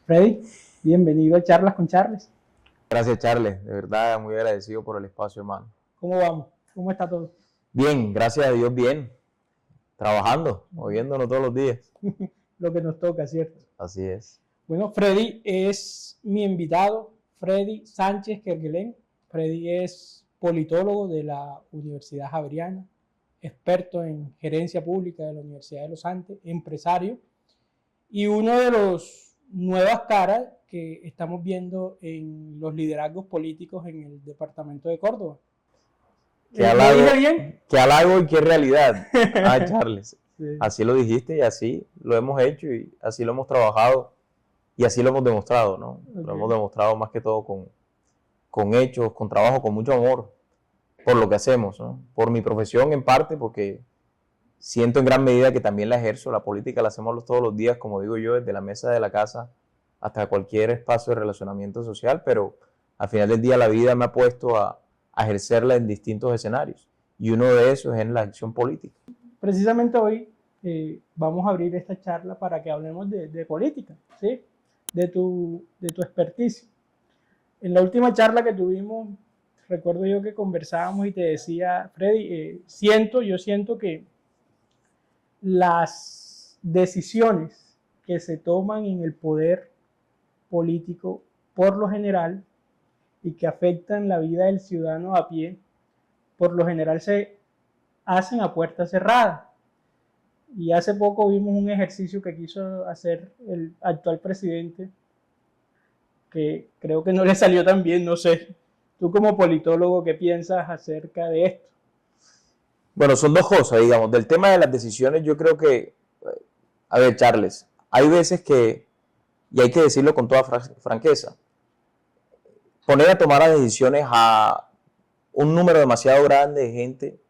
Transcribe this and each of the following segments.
Freddy, bienvenido a Charlas con Charles. Gracias, Charles. De verdad, muy agradecido por el espacio, hermano. ¿Cómo vamos? ¿Cómo está todo? Bien, gracias a Dios, bien. Trabajando, moviéndonos todos los días. Lo que nos toca, ¿cierto? Así es. Bueno, Freddy es mi invitado, Freddy Sánchez Kerguelen. Freddy es politólogo de la Universidad Javeriana, experto en gerencia pública de la Universidad de los Andes, empresario y uno de los nuevas caras que estamos viendo en los liderazgos políticos en el departamento de Córdoba. ¿Lo dije bien? Qué halago y qué realidad. Ah, Charles. Sí. Así lo dijiste y así lo hemos hecho y así lo hemos trabajado y así lo hemos demostrado, ¿no? Okay. Lo hemos demostrado más que todo con hechos, con trabajo, con mucho amor por lo que hacemos, ¿no? Por mi profesión en parte, porque siento en gran medida que también la ejerzo. La política la hacemos todos los días, como digo yo, desde la mesa de la casa hasta cualquier espacio de relacionamiento social, pero al final del día la vida me ha puesto a ejercerla en distintos escenarios y uno de esos es en la acción política. Precisamente hoy vamos a abrir esta charla para que hablemos de política, ¿sí? de tu experticio. En la última charla que tuvimos, recuerdo yo que conversábamos y te decía, Freddy, yo siento que las decisiones que se toman en el poder político por lo general y que afectan la vida del ciudadano a pie, por lo general se hacen a puerta cerrada. Y hace poco vimos un ejercicio que quiso hacer el actual presidente, que creo que no le salió tan bien, no sé. Tú como politólogo, ¿qué piensas acerca de esto? Bueno, son dos cosas, digamos. Del tema de las decisiones, yo creo que, a ver, Charles, hay veces que, y hay que decirlo con toda franqueza, poner a tomar las decisiones a un número demasiado grande de gente,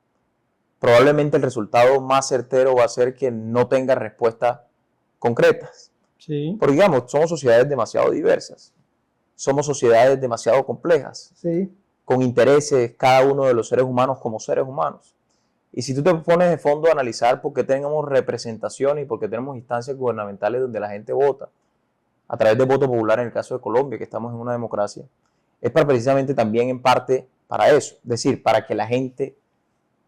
probablemente el resultado más certero va a ser que no tenga respuestas concretas. Sí. Porque, digamos, somos sociedades demasiado diversas, somos sociedades demasiado complejas, sí, con intereses cada uno de los seres humanos como seres humanos. Y si tú te pones de fondo a analizar por qué tenemos representación y por qué tenemos instancias gubernamentales donde la gente vota, a través de voto popular en el caso de Colombia, que estamos en una democracia, es para precisamente también en parte para eso, es decir, para que la gente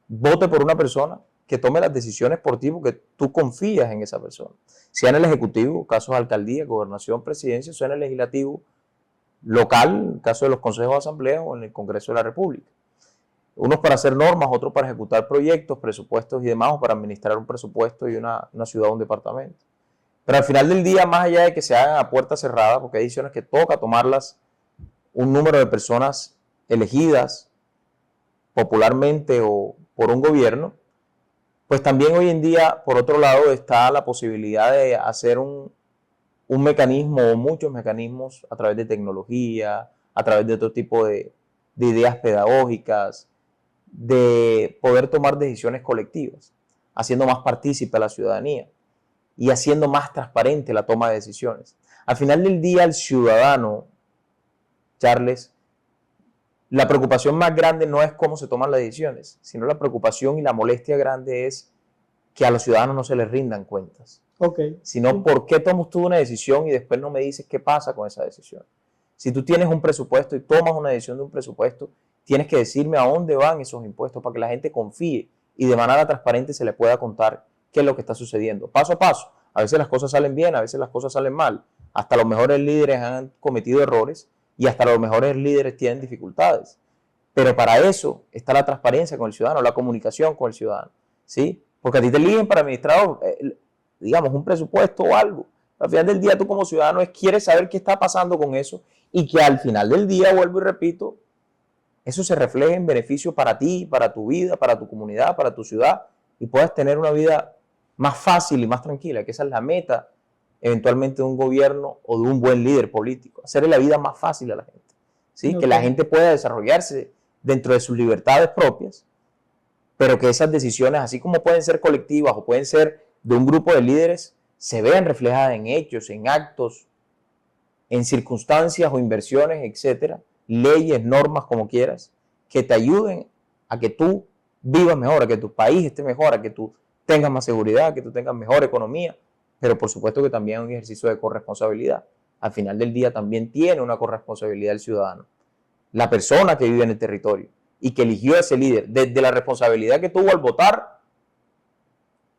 vote por una persona que tome las decisiones por ti porque tú confías en esa persona. Sea en el Ejecutivo, casos de alcaldía, gobernación, presidencia, sea en el Legislativo local, en el caso de los consejos de asamblea o en el Congreso de la República. Unos para hacer normas, otros para ejecutar proyectos, presupuestos y demás, o para administrar un presupuesto y una ciudad o un departamento. Pero al final del día, más allá de que se hagan a puerta cerrada, porque hay decisiones que toca tomarlas un número de personas elegidas popularmente o por un gobierno, pues también hoy en día, por otro lado, está la posibilidad de hacer un mecanismo o muchos mecanismos a través de tecnología, a través de otro tipo de ideas pedagógicas, de poder tomar decisiones colectivas, haciendo más partícipe a la ciudadanía y haciendo más transparente la toma de decisiones. Al final del día, el ciudadano, Charles, la preocupación más grande no es cómo se toman las decisiones, sino la preocupación y la molestia grande es que a los ciudadanos no se les rindan cuentas. Sino por qué tomas tú una decisión y después no me dices qué pasa con esa decisión. Si tú tienes un presupuesto y tomas una decisión de un presupuesto, tienes que decirme a dónde van esos impuestos para que la gente confíe y de manera transparente se le pueda contar qué es lo que está sucediendo. Paso a paso. A veces las cosas salen bien, a veces las cosas salen mal. Hasta los mejores líderes han cometido errores y hasta los mejores líderes tienen dificultades. Pero para eso está la transparencia con el ciudadano, la comunicación con el ciudadano, ¿sí? Porque a ti te eligen para administrar, digamos, un presupuesto o algo. Al final del día, tú como ciudadano quieres saber qué está pasando con eso y que al final del día, vuelvo y repito, eso se refleje en beneficio para ti, para tu vida, para tu comunidad, para tu ciudad y puedas tener una vida más fácil y más tranquila, que esa es la meta eventualmente de un gobierno o de un buen líder político, hacerle la vida más fácil a la gente, ¿sí? Que la gente pueda desarrollarse dentro de sus libertades propias, pero que esas decisiones, así como pueden ser colectivas o pueden ser de un grupo de líderes, se vean reflejadas en hechos, en actos, en circunstancias o inversiones, etcétera, leyes, normas, como quieras, que te ayuden a que tú vivas mejor, a que tu país esté mejor, a que tú tengas más seguridad, a que tú tengas mejor economía, pero por supuesto que también es un ejercicio de corresponsabilidad. al final del día también tiene una corresponsabilidad el ciudadano, la persona que vive en el territorio y que eligió a ese líder, desde la responsabilidad que tuvo al votar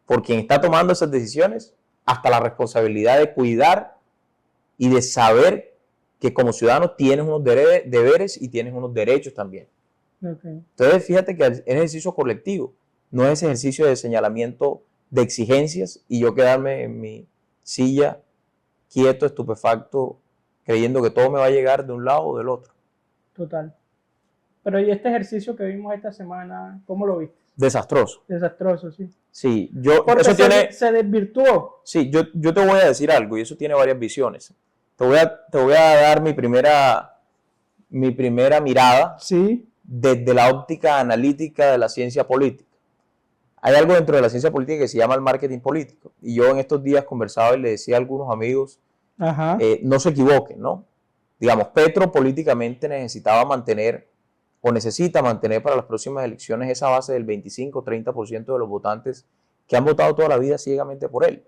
por quien está tomando esas decisiones, hasta la responsabilidad de cuidar y de saber que como ciudadano tienes unos deberes y tienes unos derechos también. Okay. Entonces, fíjate que es ejercicio colectivo, no es ejercicio de señalamiento de exigencias y yo quedarme en mi silla quieto, estupefacto, creyendo que todo me va a llegar de un lado o del otro. Total. Pero ¿y este ejercicio que vimos esta semana, cómo lo viste? Desastroso. Desastroso, sí. Sí, Porque eso se desvirtuó. Sí, yo te voy a decir algo y eso tiene varias visiones. Te voy a dar mi primera mirada Sí. desde la óptica analítica de la ciencia política. Hay algo dentro de la ciencia política que se llama el marketing político. Y yo en estos días conversaba y le decía a algunos amigos, no se equivoquen, ¿no? Digamos, Petro políticamente necesitaba mantener o necesita mantener para las próximas elecciones esa base del 25-30% de los votantes que han votado toda la vida ciegamente por él,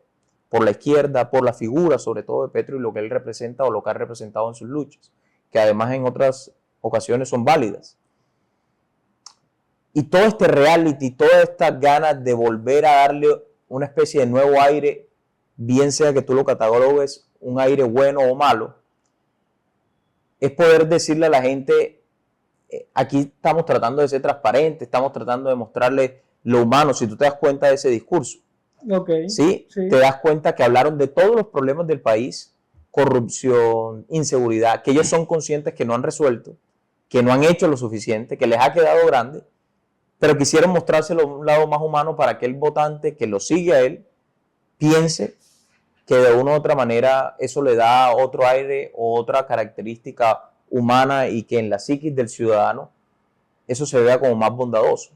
por la izquierda, por la figura sobre todo de Petro y lo que él representa o lo que ha representado en sus luchas, que además en otras ocasiones son válidas. Y todo este reality, todas estas ganas de volver a darle una especie de nuevo aire, bien sea que tú lo catalogues un aire bueno o malo, es poder decirle a la gente, aquí estamos tratando de ser transparentes, estamos tratando de mostrarle lo humano, si tú te das cuenta de ese discurso. Okay, ¿Sí? Te das cuenta que hablaron de todos los problemas del país, corrupción, inseguridad, que ellos son conscientes que no han resuelto, que no han hecho lo suficiente, que les ha quedado grande, pero quisieron mostrárselo un lado más humano para que el votante que lo sigue a él piense que de una u otra manera eso le da otro aire o otra característica humana y que en la psiquis del ciudadano eso se vea como más bondadoso,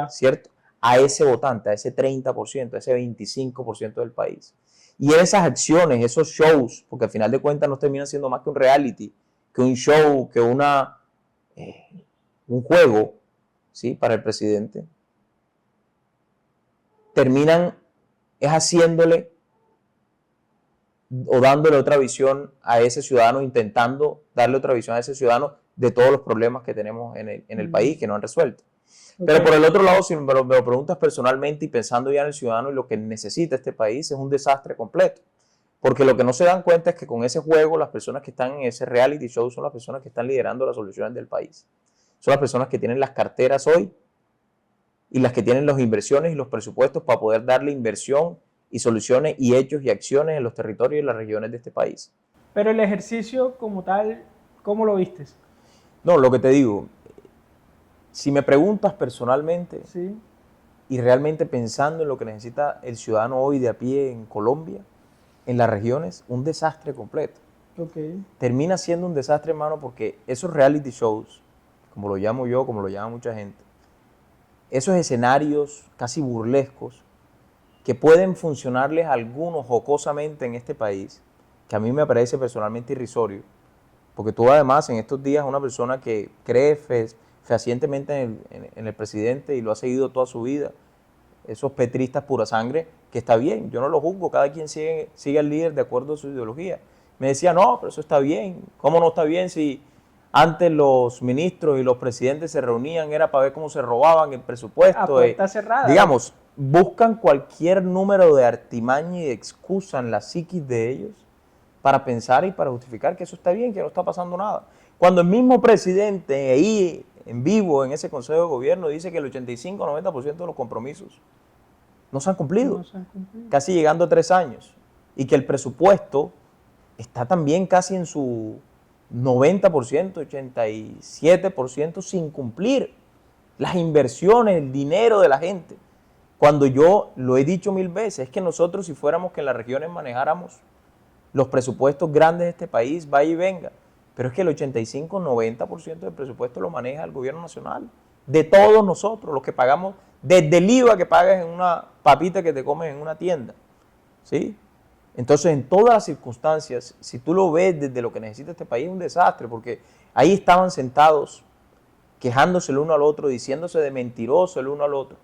¿cierto? A ese votante, a ese 30%, a ese 25% del país. Y en esas acciones, esos shows, porque al final de cuentas no terminan siendo más que un reality, que un show, que un juego, ¿sí? Para el presidente, terminan es haciéndole o dándole otra visión a ese ciudadano, intentando darle otra visión a ese ciudadano de todos los problemas que tenemos en el país que no han resuelto. Pero por el otro lado, si me lo preguntas personalmente y pensando ya en el ciudadano y lo que necesita este país, es un desastre completo. Porque lo que no se dan cuenta es que con ese juego, las personas que están en ese reality show son las personas que están liderando las soluciones del país. Son las personas que tienen las carteras hoy y las que tienen las inversiones y los presupuestos para poder darle inversión y soluciones y hechos y acciones en los territorios y las regiones de este país. Pero el ejercicio como tal, ¿cómo lo viste? No, lo que te digo, si me preguntas personalmente, sí, y realmente pensando en lo que necesita el ciudadano hoy de a pie en Colombia, en las regiones, un desastre completo. Okay. Termina siendo un desastre, hermano, porque esos reality shows, como lo llamo yo, como lo llama mucha gente, esos escenarios casi burlescos que pueden funcionarles a algunos jocosamente en este país, que a mí me parece personalmente irrisorio, porque tú además en estos días una persona que cree fehacientemente en el presidente y lo ha seguido toda su vida, esos petristas pura sangre, que está bien, yo no lo juzgo, cada quien sigue al líder de acuerdo a su ideología. Me decía, no, pero eso está bien, ¿cómo no está bien si antes los ministros y los presidentes se reunían, era para ver cómo se robaban el presupuesto? Puerta cerrada. Digamos, buscan cualquier número de artimaña y de excusa en la psiquis de ellos para pensar y para justificar que eso está bien, que no está pasando nada. Cuando el mismo presidente ahí en vivo en ese Consejo de Gobierno dice que el 85-90% de los compromisos no se han cumplido, casi llegando a 3 años, y que el presupuesto está también casi en su 90%, 87% sin cumplir las inversiones, el dinero de la gente. Cuando yo lo he dicho 1000 veces, es que nosotros si fuéramos que en las regiones manejáramos los presupuestos grandes de este país, vaya y venga, pero es que el 85-90% del presupuesto lo maneja el gobierno nacional, de todos nosotros, los que pagamos, desde el IVA que pagas en una papita que te comes en una tienda, ¿sí? Entonces, en todas las circunstancias, si tú lo ves desde lo que necesita este país, es un desastre, porque ahí estaban sentados, quejándose el uno al otro, diciéndose de mentiroso el uno al otro,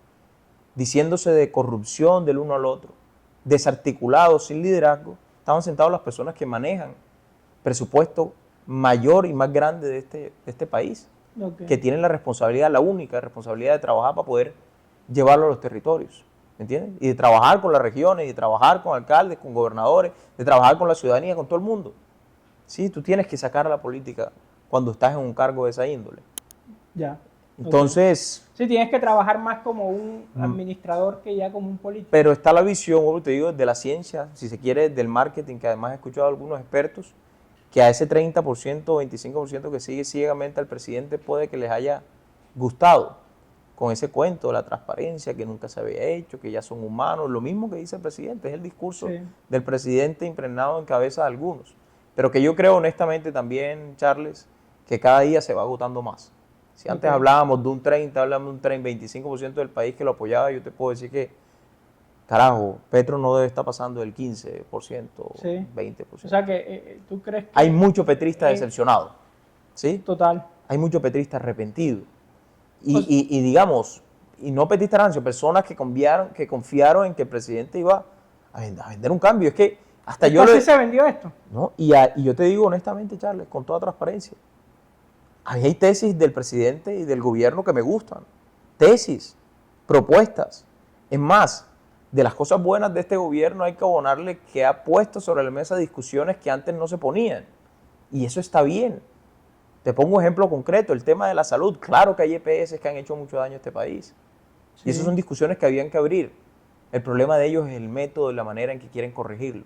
diciéndose de corrupción del uno al otro, desarticulados, sin liderazgo, estaban sentados las personas que manejan presupuesto mayor y más grande de este país, que tienen la responsabilidad, la única responsabilidad de trabajar para poder llevarlo a los territorios, ¿me entiendes? Y de trabajar con las regiones, y de trabajar con alcaldes, con gobernadores, de trabajar con la ciudadanía, con todo el mundo. Sí, tú tienes que sacar a la política cuando estás en un cargo de esa índole. Ya. Entonces... Sí, tienes que trabajar más como un administrador que ya como un político. Pero está la visión, como te digo, de la ciencia, si se quiere, del marketing, que además he escuchado a algunos expertos, que a ese 30% o 25% que sigue ciegamente al presidente puede que les haya gustado con ese cuento de la transparencia, que nunca se había hecho, que ya son humanos, lo mismo que dice el presidente, es el discurso del presidente impregnado en cabeza de algunos. Pero que yo creo honestamente también, Charles, que cada día se va agotando más. Si antes hablábamos de un 30, hablamos de un 25% del país que lo apoyaba, yo te puedo decir que, carajo, Petro no debe estar pasando del 15%, 20%. O sea que tú crees que... Hay muchos petristas decepcionados, ¿sí? Total. Hay muchos petristas arrepentidos. Y digamos, y no petristas rancios, personas que confiaron en que el presidente iba a vender un cambio. Es que hasta yo... ¿Así se vendió esto? ¿No? Y yo te digo honestamente, Charles, con toda transparencia, hay tesis del presidente y del gobierno que me gustan. Tesis, propuestas. Es más, de las cosas buenas de este gobierno hay que abonarle que ha puesto sobre la mesa discusiones que antes no se ponían. Y eso está bien. Te pongo un ejemplo concreto, el tema de la salud. Claro que hay EPS que han hecho mucho daño a este país. Sí. Y esas son discusiones que habían que abrir. El problema de ellos es el método y la manera en que quieren corregirlo.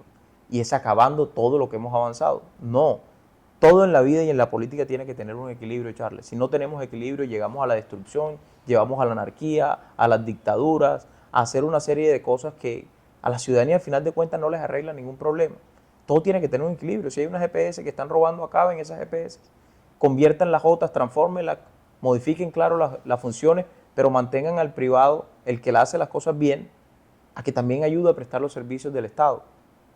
Y es acabando todo lo que hemos avanzado. No. Todo en la vida y en la política tiene que tener un equilibrio, Charles. Si no tenemos equilibrio, llegamos a la destrucción, llevamos a la anarquía, a las dictaduras, a hacer una serie de cosas que a la ciudadanía al final de cuentas no les arregla ningún problema. Todo tiene que tener un equilibrio. Si hay unas GPS que están robando, acaben esas GPS. Conviertan las otras, transfórmenlas, modifiquen, claro, las funciones, pero mantengan al privado, el que le hace las cosas bien, a que también ayude a prestar los servicios del Estado.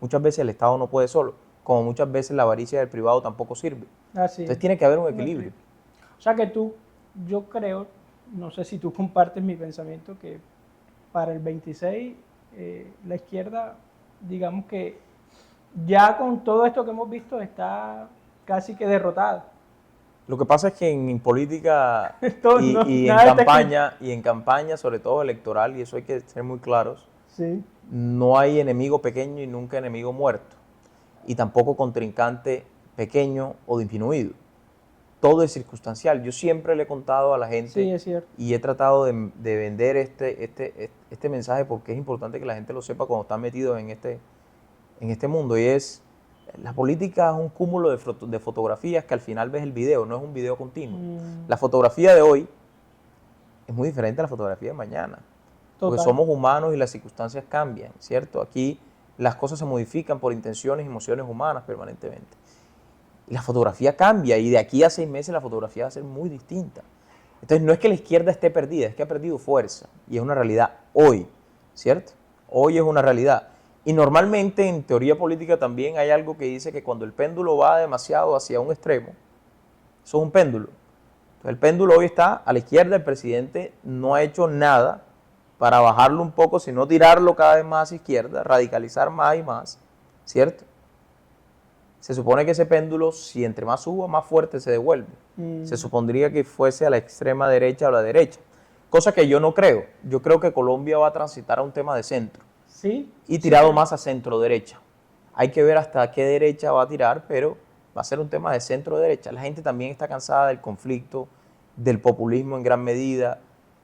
Muchas veces el Estado no puede solo, como muchas veces la avaricia del privado tampoco sirve. Entonces tiene que haber un equilibrio. O sea que yo creo, no sé si tú compartes mi pensamiento, que para el 26 la izquierda, digamos que ya con todo esto que hemos visto está casi que derrotada. Lo que pasa es que en política y en campaña, sobre todo electoral, y eso hay que ser muy claros, no hay enemigo pequeño y nunca enemigo muerto. Y tampoco contrincante pequeño o disminuido. Todo es circunstancial. Yo siempre le he contado a la gente y he tratado de vender este mensaje porque es importante que la gente lo sepa cuando están metidos en este mundo. Y es, la política es un cúmulo de fotografías que al final ves el video, no es un video continuo. La fotografía de hoy es muy diferente a la fotografía de mañana. Porque somos humanos y las circunstancias cambian, ¿cierto? Aquí las cosas se modifican por intenciones y emociones humanas permanentemente. Y la fotografía cambia y de aquí a 6 meses la fotografía va a ser muy distinta. Entonces no es que la izquierda esté perdida, es que ha perdido fuerza y es una realidad hoy, ¿cierto? Hoy es una realidad. Y normalmente en teoría política también hay algo que dice que cuando el péndulo va demasiado hacia un extremo, eso es un péndulo. Entonces el péndulo hoy está a la izquierda, el presidente no ha hecho nada para bajarlo un poco, sino tirarlo cada vez más a izquierda, radicalizar más y más, ¿cierto? Se supone que ese péndulo, si entre más suba, más fuerte se devuelve. Se supondría que fuese a la extrema derecha o a la derecha, cosa que yo no creo. Yo creo que Colombia va a transitar a un tema de centro y tirado más a centro-derecha. Hay que ver hasta qué derecha va a tirar, pero va a ser un tema de centro-derecha. La gente también está cansada del conflicto, del populismo en gran medida.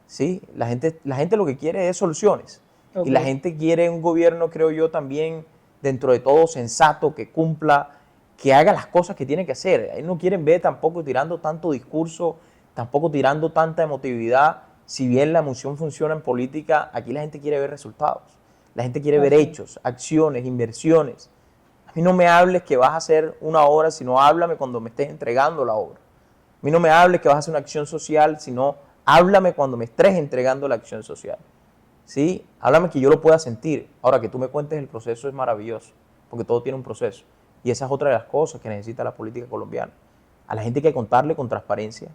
¿Sí? La gente lo que quiere es soluciones. Y la gente quiere un gobierno, creo yo, también dentro de todo sensato, que cumpla, que haga las cosas que tiene que hacer. Ahí no quieren ver tampoco tirando tanto discurso, tampoco tirando tanta emotividad. Si bien la emoción funciona en política, aquí la gente quiere ver resultados. La gente quiere ver hechos, acciones, inversiones. A mí no me hables que vas a hacer una obra, sino háblame cuando me estés entregando la obra. A mí no me hables que vas a hacer una acción social, sino háblame cuando me estés entregando la acción social. ¿Sí? Háblame que yo lo pueda sentir. Ahora, que tú me cuentes el proceso es maravilloso, porque todo tiene un proceso. Y esa es otra de las cosas que necesita la política colombiana. A la gente hay que contarle con transparencia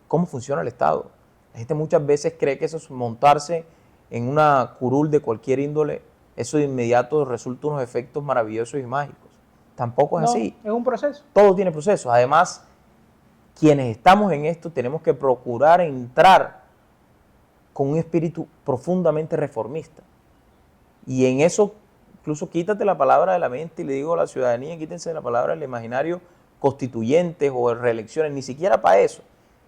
cómo funciona el Estado. La gente muchas veces cree que eso es montarse en una curul de cualquier índole, eso de inmediato resulta unos efectos maravillosos y mágicos. tampoco es No, así. es un proceso. Todo tiene procesos. Además, quienes estamos en esto tenemos que procurar entrar con un espíritu profundamente reformista. Y en eso, incluso quítate la palabra de la mente y le digo a la ciudadanía, quítense la palabra del imaginario constituyentes o reelecciones, ni siquiera para eso.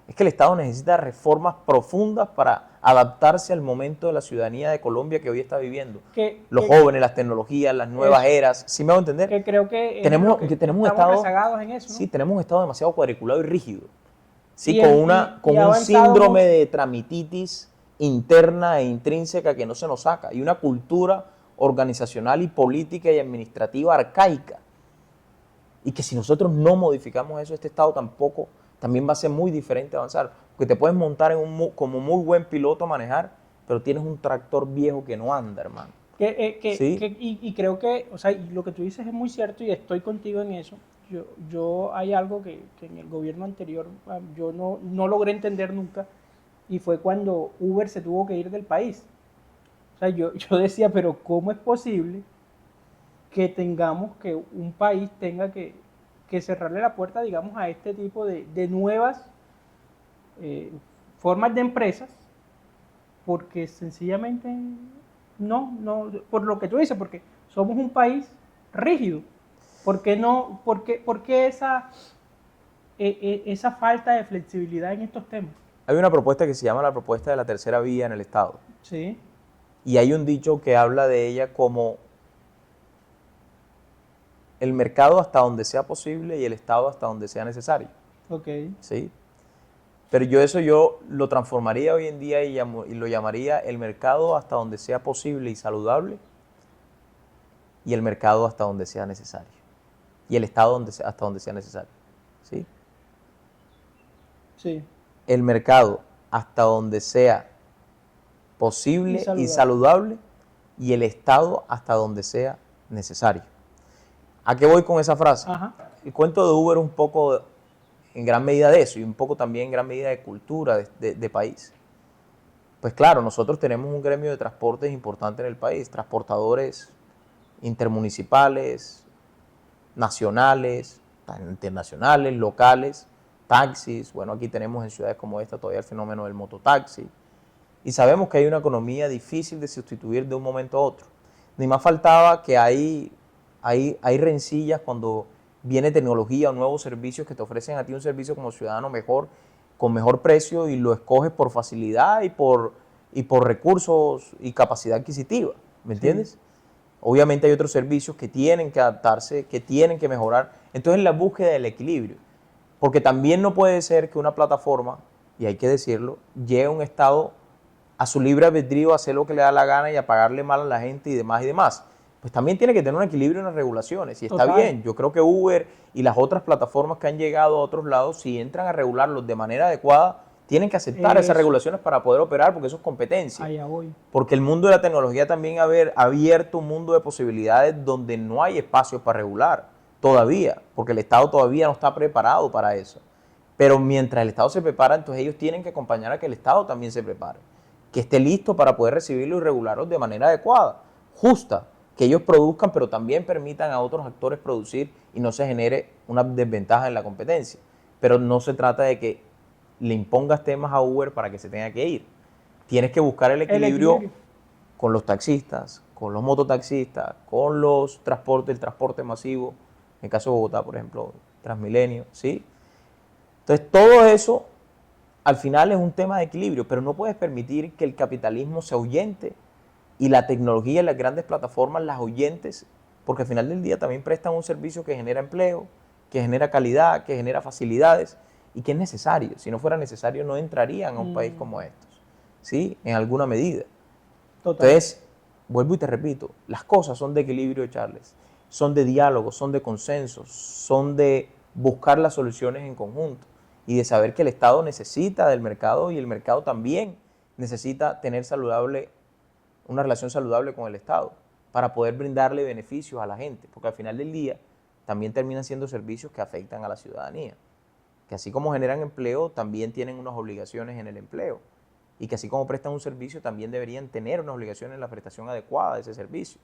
Es que el Estado necesita reformas profundas para adaptarse al momento de la ciudadanía de Colombia que hoy está viviendo. Los jóvenes, las tecnologías, las nuevas eras, ¿sí me hago entender? Que creo que tenemos un estamos Estado, rezagados en eso, ¿no? sí, tenemos un Estado demasiado cuadriculado y rígido. Sí, Y con un avanzado síndrome mucho. de tramititis interna e intrínseca que no se nos saca. Y una cultura organizacional y política y administrativa arcaica. Y que si nosotros no modificamos eso, este Estado también va a ser muy diferente avanzar. Porque te puedes montar como muy buen piloto a manejar, pero tienes un tractor viejo que no anda, hermano. ¿Sí? Y creo que, o sea, y lo que tú dices es muy cierto y estoy contigo en eso. Yo hay algo que en el gobierno anterior yo no logré entender nunca y fue cuando Uber se tuvo que ir del país. O sea, yo decía, pero ¿cómo es posible que tengamos que un país tenga que cerrarle la puerta, digamos, a este tipo de nuevas formas de empresas? Porque sencillamente no, por lo que tú dices, porque somos un país rígido. ¿Por qué esa falta de flexibilidad en estos temas? Hay una propuesta que se llama la propuesta de la tercera vía en el Estado. Sí. Y hay un dicho que habla de ella como el mercado hasta donde sea posible y el Estado hasta donde sea necesario. Ok. ¿Sí? Pero yo lo transformaría hoy en día y lo llamaría el mercado hasta donde sea posible y saludable y el mercado hasta donde sea necesario. Y el Estado hasta donde sea necesario. ¿Sí? Sí. El mercado hasta donde sea posible y saludable y el Estado hasta donde sea necesario. ¿A qué voy con esa frase? Ajá. El cuento de Uber es un poco en gran medida de eso y un poco también en gran medida de cultura de país. Pues claro, nosotros tenemos un gremio de transportes importante en el país, transportadores intermunicipales, nacionales, internacionales, locales, taxis. Bueno, aquí tenemos en ciudades como esta todavía el fenómeno del mototaxi. Y sabemos que hay una economía difícil de sustituir de un momento a otro. Ni más faltaba que hay rencillas cuando viene tecnología o nuevos servicios que te ofrecen a ti un servicio como ciudadano mejor, con mejor precio y lo escoges por facilidad y por recursos y capacidad adquisitiva. ¿Me entiendes? Sí. Obviamente hay otros servicios que tienen que adaptarse, que tienen que mejorar. Entonces la búsqueda del equilibrio. Porque también no puede ser que una plataforma, y hay que decirlo, llegue a un estado a su libre albedrío a hacer lo que le da la gana y a pagarle mal a la gente y demás y demás. Pues también tiene que tener un equilibrio en las regulaciones y está bien. Yo creo que Uber y las otras plataformas que han llegado a otros lados, si entran a regularlos de manera adecuada, tienen que aceptar esas regulaciones para poder operar porque eso es competencia. Allá voy. Porque el mundo de la tecnología también ha abierto un mundo de posibilidades donde no hay espacio para regular todavía, porque el Estado todavía no está preparado para eso. Pero mientras el Estado se prepara, entonces ellos tienen que acompañar a que el Estado también se prepare, que esté listo para poder recibirlos y regularlos de manera adecuada, justa, que ellos produzcan, pero también permitan a otros actores producir y no se genere una desventaja en la competencia. Pero no se trata de que le impongas temas a Uber para que se tenga que ir. Tienes que buscar el equilibrio con los taxistas, con los mototaxistas, con el transporte masivo, en el caso de Bogotá, por ejemplo, Transmilenio, ¿sí? Entonces, todo eso al final es un tema de equilibrio, pero no puedes permitir que el capitalismo se ahuyente y la tecnología y las grandes plataformas las ahuyentes, porque al final del día también prestan un servicio que genera empleo, que genera calidad, que genera facilidades y que es necesario. Si no fuera necesario, no entrarían a un país como estos, ¿sí? En alguna medida. Total. Entonces, vuelvo y te repito, las cosas son de equilibrio, Charles, son de diálogo, son de consensos, son de buscar las soluciones en conjunto y de saber que el Estado necesita del mercado y el mercado también necesita tener una relación saludable con el Estado para poder brindarle beneficios a la gente, porque al final del día también terminan siendo servicios que afectan a la ciudadanía, que así como generan empleo, también tienen unas obligaciones en el empleo y que así como prestan un servicio, también deberían tener unas obligaciones en la prestación adecuada de ese servicio.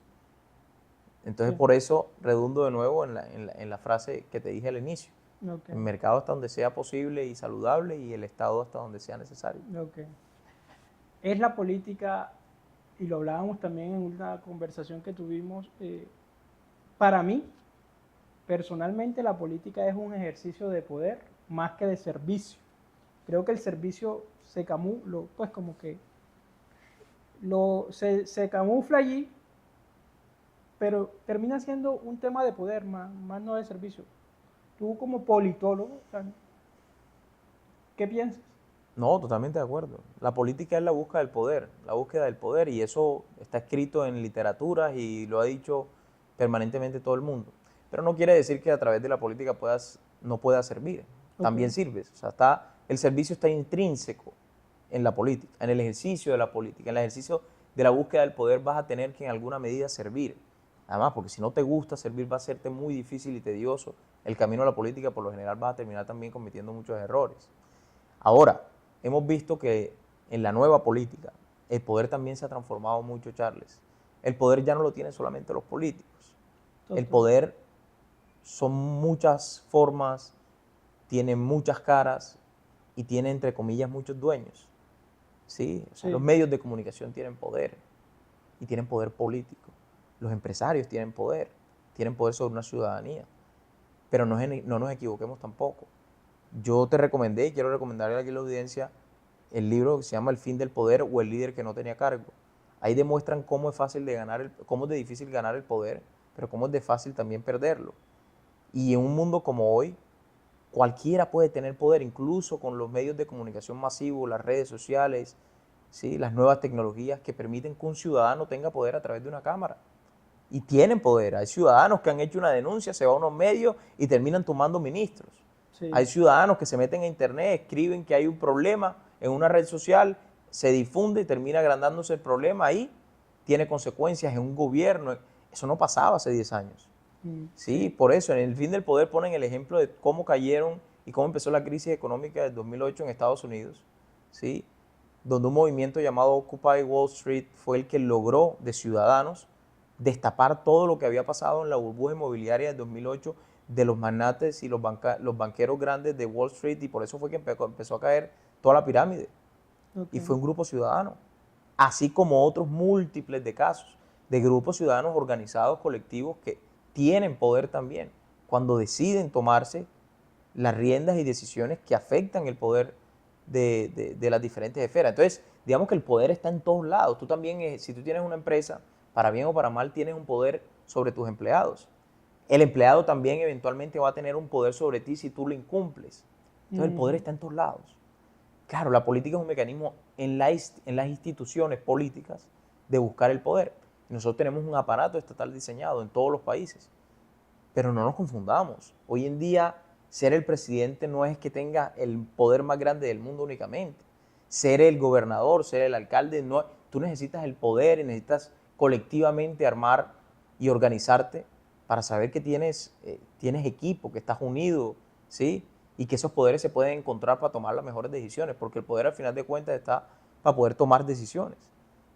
Entonces, Sí. por eso redundo de nuevo en la frase que te dije al inicio. Ok, El mercado hasta donde sea posible y saludable y el Estado hasta donde sea necesario. ok. Es la política, y lo hablábamos también en una conversación que tuvimos, para mí, personalmente, la política es un ejercicio de poder más que de servicio. Creo que el servicio pues como que se camufla allí, pero termina siendo un tema de poder, más no de servicio. Tú como politólogo, o sea, ¿qué piensas? No, totalmente de acuerdo. La política es la búsqueda del poder, la búsqueda del poder, y eso está escrito en literaturas y lo ha dicho permanentemente todo el mundo. Pero no quiere decir que a través de la política no pueda servir. Ok, También sirves. O sea, el servicio está intrínseco en la política, en el ejercicio de la política, en el ejercicio de la búsqueda del poder vas a tener que en alguna medida servir. Además, porque si no te gusta servir va a serte muy difícil y tedioso. El camino a la política por lo general vas a terminar también cometiendo muchos errores. Ahora, hemos visto que en la nueva política el poder también se ha transformado mucho, Charles. El poder ya no lo tienen solamente los políticos. El total. poder son muchas formas, tiene muchas caras y tiene, entre comillas, muchos dueños. ¿Sí? O sea, los Sí, medios de comunicación tienen poder y tienen poder político. Los empresarios tienen poder sobre una ciudadanía. Pero no nos equivoquemos tampoco. Yo te recomendé y quiero recomendarle aquí a la audiencia el libro que se llama El fin del poder o El líder que no tenía cargo. Ahí demuestran cómo es fácil de ganar, cómo es de difícil ganar el poder, pero cómo es de fácil también perderlo. Y en un mundo como hoy, cualquiera puede tener poder, incluso con los medios de comunicación masivos, las redes sociales, ¿sí? Las nuevas tecnologías que permiten que un ciudadano tenga poder a través de una cámara. Y tienen poder. Hay ciudadanos que han hecho una denuncia, se van a unos medios y terminan tomando ministros. sí, Hay ciudadanos que se meten a internet, escriben que hay un problema en una red social, se difunde y termina agrandándose el problema ahí, tiene consecuencias en un gobierno. Eso no pasaba hace 10 años. Sí, sí, por eso en el fin del poder ponen el ejemplo de cómo cayeron y cómo empezó la crisis económica del 2008 en Estados Unidos, ¿sí? Donde un movimiento llamado Occupy Wall Street fue el que logró de ciudadanos destapar todo lo que había pasado en la burbuja inmobiliaria del 2008 de los magnates y los banqueros grandes de Wall Street, y por eso fue que empezó a caer toda la pirámide. ok, Y fue un grupo ciudadano, así como otros múltiples de casos de grupos ciudadanos organizados, colectivos, que tienen poder también cuando deciden tomarse las riendas y decisiones que afectan el poder de las diferentes esferas. Entonces, digamos que el poder está en todos lados. Tú también, si tú tienes una empresa, para bien o para mal, tienes un poder sobre tus empleados. El empleado también eventualmente va a tener un poder sobre ti si tú lo incumples. Entonces, el poder está en todos lados. Claro, la política es un mecanismo en las instituciones políticas de buscar el poder. Nosotros tenemos un aparato estatal diseñado en todos los países. Pero no nos confundamos. Hoy en día, ser el presidente no es que tenga el poder más grande del mundo únicamente. Ser el gobernador, ser el alcalde, no, tú necesitas el poder y necesitas colectivamente armar y organizarte para saber que tienes equipo, que estás unido, ¿sí? Y que esos poderes se pueden encontrar para tomar las mejores decisiones, porque el poder al final de cuentas está para poder tomar decisiones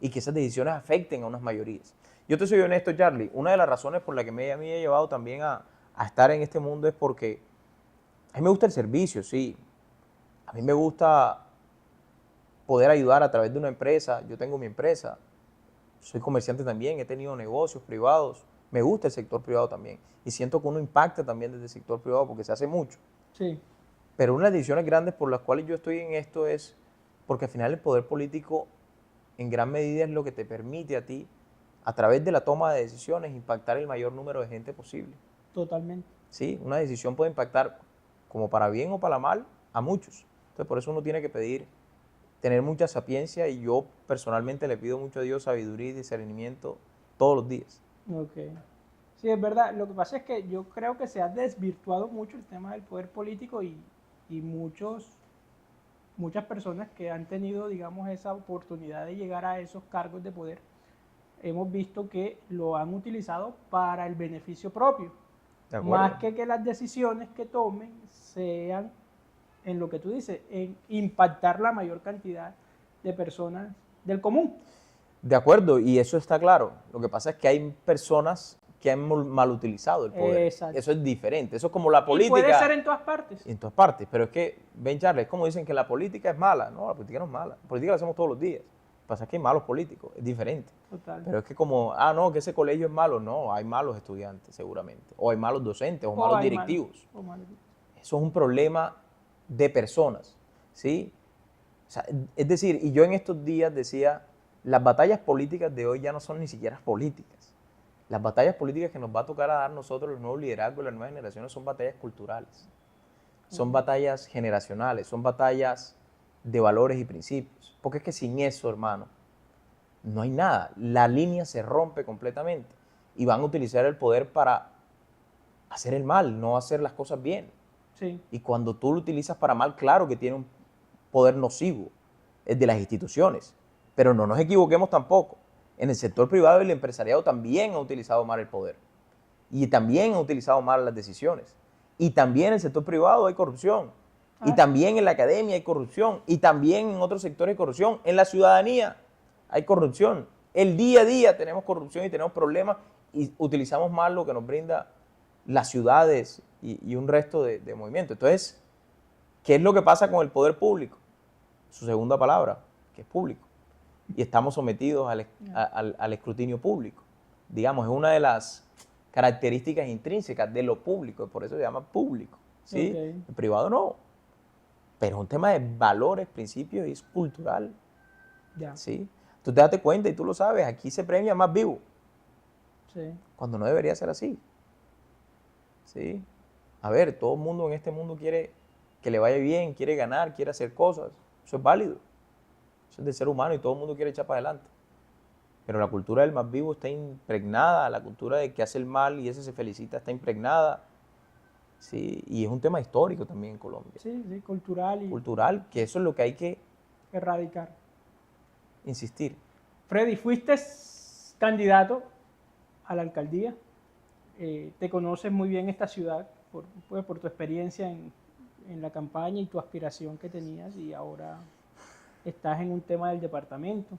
y que esas decisiones afecten a unas mayorías. Yo te soy honesto, Charlie, una de las razones por la que a mí me he llevado también a estar en este mundo es porque a mí me gusta el servicio, sí. A mí me gusta poder ayudar a través de una empresa. Yo tengo mi empresa, soy comerciante también, he tenido negocios privados. Me gusta el sector privado también. Y siento que uno impacta también desde el sector privado porque se hace mucho. sí, Pero una de las decisiones grandes por las cuales yo estoy en esto es porque al final el poder político en gran medida es lo que te permite a ti, a través de la toma de decisiones, impactar el mayor número de gente posible. totalmente. ¿Sí? Una decisión puede impactar, como para bien o para mal, a muchos. Entonces, por eso uno tiene que tener mucha sapiencia, y yo personalmente le pido mucho a Dios sabiduría y discernimiento todos los días. Ok. Sí, es verdad. Lo que pasa es que yo creo que se ha desvirtuado mucho el tema del poder político y muchas personas que han tenido, digamos, esa oportunidad de llegar a esos cargos de poder, hemos visto que lo han utilizado para el beneficio propio, ¿De acuerdo? más que las decisiones que tomen sean en lo que tú dices, en impactar la mayor cantidad de personas del común. De acuerdo, y eso está claro. Lo que pasa es que hay personas que han mal utilizado el poder. Exacto. Eso es diferente. Eso es como la política. Y puede ser en todas partes. En todas partes. Pero es que, ven, Charles, es como dicen que la política es mala. No, la política no es mala. La política la hacemos todos los días. Lo que pasa es que hay malos políticos. Es diferente. Total. Pero es que como, no, que ese colegio es malo. No, hay malos estudiantes seguramente. O hay malos docentes o malos directivos. Eso es un problema de personas, ¿sí? O sea, es decir, y yo en estos días decía, las batallas políticas de hoy ya no son ni siquiera políticas. Las batallas políticas que nos va a tocar a dar nosotros los nuevos liderazgos, las nuevas generaciones, son batallas culturales. Son batallas generacionales, son batallas de valores y principios. Porque es que sin eso, hermano, no hay nada. La línea se rompe completamente y van a utilizar el poder para hacer el mal, no hacer las cosas bien. Sí. Y cuando tú lo utilizas para mal, claro que tiene un poder nocivo, es de las instituciones. Pero no nos equivoquemos tampoco. En el sector privado y el empresariado también ha utilizado mal el poder. Y también ha utilizado mal las decisiones. Y también en el sector privado hay corrupción. Y también en la academia hay corrupción. Y también en otros sectores hay corrupción. En la ciudadanía hay corrupción. El día a día tenemos corrupción y tenemos problemas y utilizamos mal lo que nos brinda las ciudades y un resto de movimientos. Entonces, ¿qué es lo que pasa con el poder público? Su segunda palabra, que es público. Y estamos sometidos al escrutinio público. Digamos, es una de las características intrínsecas de lo público, por eso se llama público, ¿sí? Okay. El privado no. Pero es un tema de valores, principios y es cultural, ¿sí? Tú te das cuenta y tú lo sabes, aquí se premia más vivo. Sí. Cuando no debería ser así. ¿Sí? A ver, todo el mundo en este mundo quiere que le vaya bien, quiere ganar, quiere hacer cosas. Eso es válido. Eso es de ser humano y todo el mundo quiere echar para adelante. Pero la cultura del más vivo está impregnada, la cultura de que hace el mal y ese se felicita está impregnada. ¿Sí? Y es un tema histórico también en Colombia. Sí, sí, cultural. Cultural, que eso es lo que hay que erradicar. Insistir. Freddy, fuiste candidato a la alcaldía. Te conoces muy bien esta ciudad por tu experiencia en la campaña y tu aspiración que tenías, y ahora estás en un tema del departamento.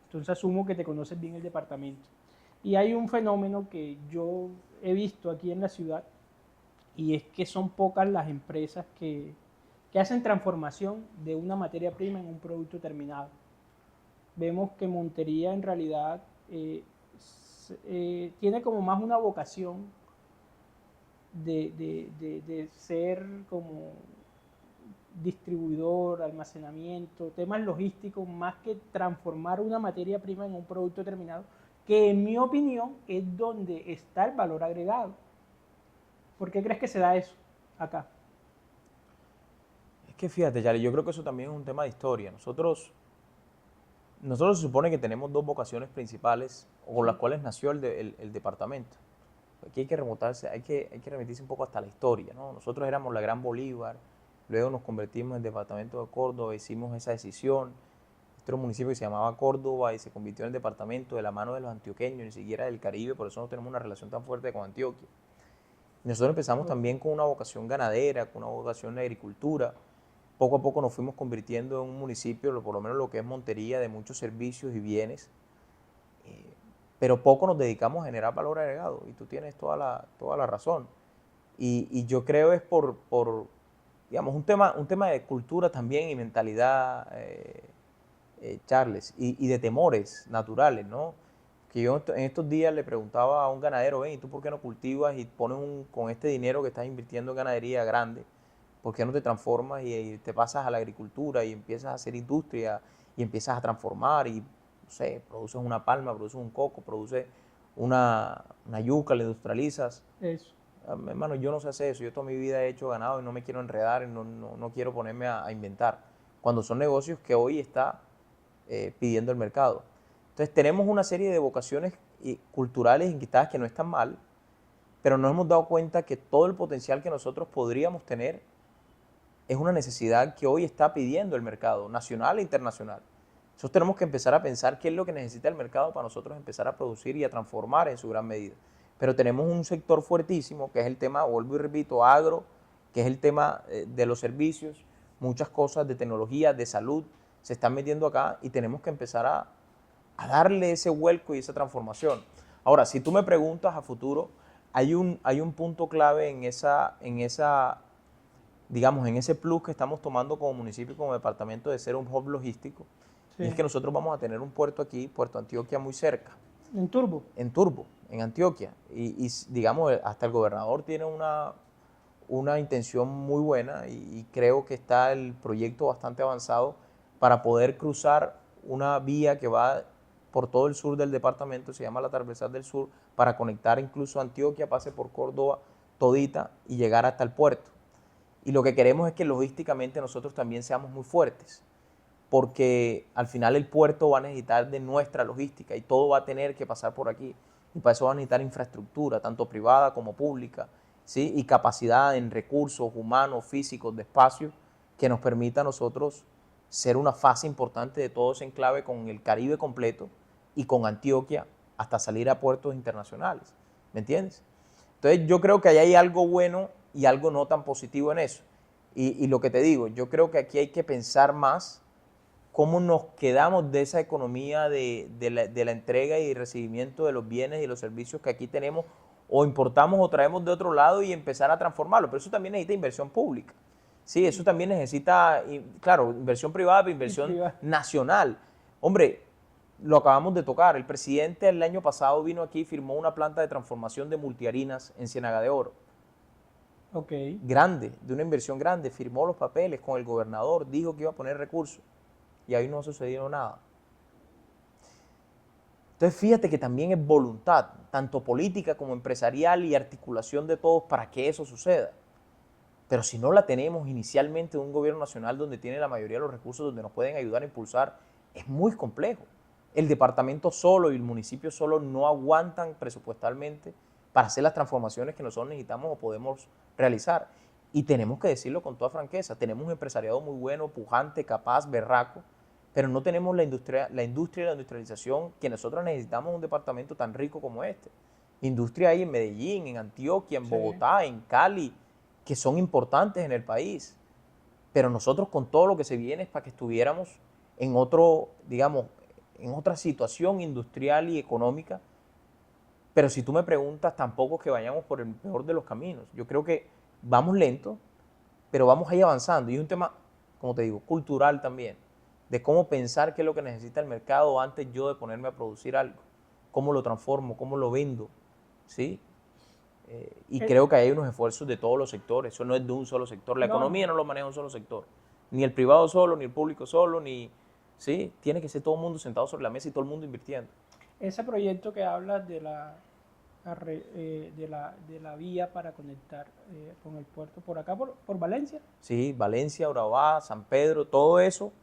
Entonces asumo que te conoces bien el departamento. Y hay un fenómeno que yo he visto aquí en la ciudad, y es que son pocas las empresas que hacen transformación de una materia prima en un producto terminado. Vemos que Montería en realidad tiene como más una vocación de ser como distribuidor, almacenamiento, temas logísticos, más que transformar una materia prima en un producto terminado, que en mi opinión es donde está el valor agregado. ¿Por qué crees que se da eso acá? Es que fíjate, Yari, yo creo que eso también es un tema de historia. Nosotros se supone que tenemos dos vocaciones principales con las cuales nació el departamento. Aquí hay que remontarse, hay que remitirse un poco hasta la historia, ¿no? Nosotros éramos la Gran Bolívar, luego nos convertimos en el departamento de Córdoba, hicimos esa decisión. Este era un municipio que se llamaba Córdoba y se convirtió en el departamento de la mano de los antioqueños, ni siquiera del Caribe, por eso no tenemos una relación tan fuerte con Antioquia. Nosotros empezamos también con una vocación ganadera, con una vocación de agricultura. Poco a poco nos fuimos convirtiendo en un municipio, por lo menos lo que es Montería, de muchos servicios y bienes, pero poco nos dedicamos a generar valor agregado, y tú tienes toda la razón. Y yo creo es por digamos, un tema de cultura también y mentalidad, Charles, y de temores naturales, ¿no? Que yo en estos días le preguntaba a un ganadero, ven, ¿y tú por qué no cultivas y pones con este dinero que estás invirtiendo en ganadería grande, por qué no te transformas y te pasas a la agricultura y empiezas a hacer industria y empiezas a transformar y, no sé, produces una palma, produces un coco, produces una yuca, la industrializas? Eso. Hermano, yo no sé hacer eso, yo toda mi vida he hecho ganado y no me quiero enredar, no quiero ponerme a inventar, cuando son negocios que hoy está pidiendo el mercado. Entonces tenemos una serie de vocaciones culturales inquietadas que no están mal, pero nos hemos dado cuenta que todo el potencial que nosotros podríamos tener es una necesidad que hoy está pidiendo el mercado, nacional e internacional. Nosotros tenemos que empezar a pensar qué es lo que necesita el mercado para nosotros empezar a producir y a transformar en su gran medida. Pero tenemos un sector fuertísimo, que es el tema, vuelvo y repito, agro, que es el tema de los servicios, muchas cosas de tecnología, de salud, se están metiendo acá y tenemos que empezar a darle ese vuelco y esa transformación. Ahora, si tú me preguntas a futuro, hay un punto clave digamos, en ese plus que estamos tomando como municipio y como departamento de ser un hub logístico, Sí. y es que nosotros vamos a tener un puerto aquí, Puerto Antioquia, muy cerca. En Turbo. En Turbo, en Antioquia. Y digamos, hasta el gobernador tiene una intención muy buena y creo que está el proyecto bastante avanzado para poder cruzar una vía que va por todo el sur del departamento, se llama la Transversal del Sur, para conectar incluso Antioquia, pase por Córdoba, todita y llegar hasta el puerto. Y lo que queremos es que logísticamente nosotros también seamos muy fuertes, porque al final el puerto va a necesitar de nuestra logística y todo va a tener que pasar por aquí. Y para eso va a necesitar infraestructura, tanto privada como pública, ¿sí? Y capacidad en recursos humanos, físicos, de espacio, que nos permita a nosotros ser una fase importante de todo ese enclave con el Caribe completo y con Antioquia hasta salir a puertos internacionales. ¿Me entiendes? Entonces yo creo que ahí hay algo bueno y algo no tan positivo en eso. Y lo que te digo, yo creo que aquí hay que pensar más cómo nos quedamos de esa economía de la entrega y recibimiento de los bienes y los servicios que aquí tenemos, o importamos o traemos de otro lado y empezar a transformarlo. Pero eso también necesita inversión pública. Sí, eso también necesita, claro, inversión privada, pero inversión nacional. Hombre, lo acabamos de tocar. El presidente el año pasado vino aquí y firmó una planta de transformación de multiharinas en Ciénaga de Oro. Okay. Grande, de una inversión grande. Firmó los papeles con el gobernador, dijo que iba a poner recursos. Y ahí no ha sucedido nada. Entonces fíjate que también es voluntad, tanto política como empresarial y articulación de todos para que eso suceda. Pero si no la tenemos inicialmente de un gobierno nacional donde tiene la mayoría de los recursos, donde nos pueden ayudar a impulsar, es muy complejo. El departamento solo y el municipio solo no aguantan presupuestalmente para hacer las transformaciones que nosotros necesitamos o podemos realizar. Y tenemos que decirlo con toda franqueza, tenemos un empresariado muy bueno, pujante, capaz, berraco, pero no tenemos la industria y la industrialización que nosotros necesitamos en un departamento tan rico como este. Industria hay en Medellín, en Antioquia, en Bogotá, en Cali, que son importantes en el país, pero nosotros con todo lo que se viene es para que estuviéramos en otro, digamos, en otra situación industrial y económica, pero si tú me preguntas, tampoco es que vayamos por el peor de los caminos. Yo creo que vamos lento, pero vamos ahí avanzando, y es un tema, como te digo, cultural también, de cómo pensar qué es lo que necesita el mercado antes yo de ponerme a producir algo, cómo lo transformo, cómo lo vendo, ¿sí? Y creo que hay unos esfuerzos de todos los sectores, eso no es de un solo sector, la economía no lo maneja un solo sector, ni el privado solo, ni el público solo, ¿sí? Tiene que ser todo el mundo sentado sobre la mesa y todo el mundo invirtiendo. Ese proyecto que hablas de la vía para conectar con el puerto por acá, por Valencia. Sí, Valencia, Urabá, San Pedro, todo eso,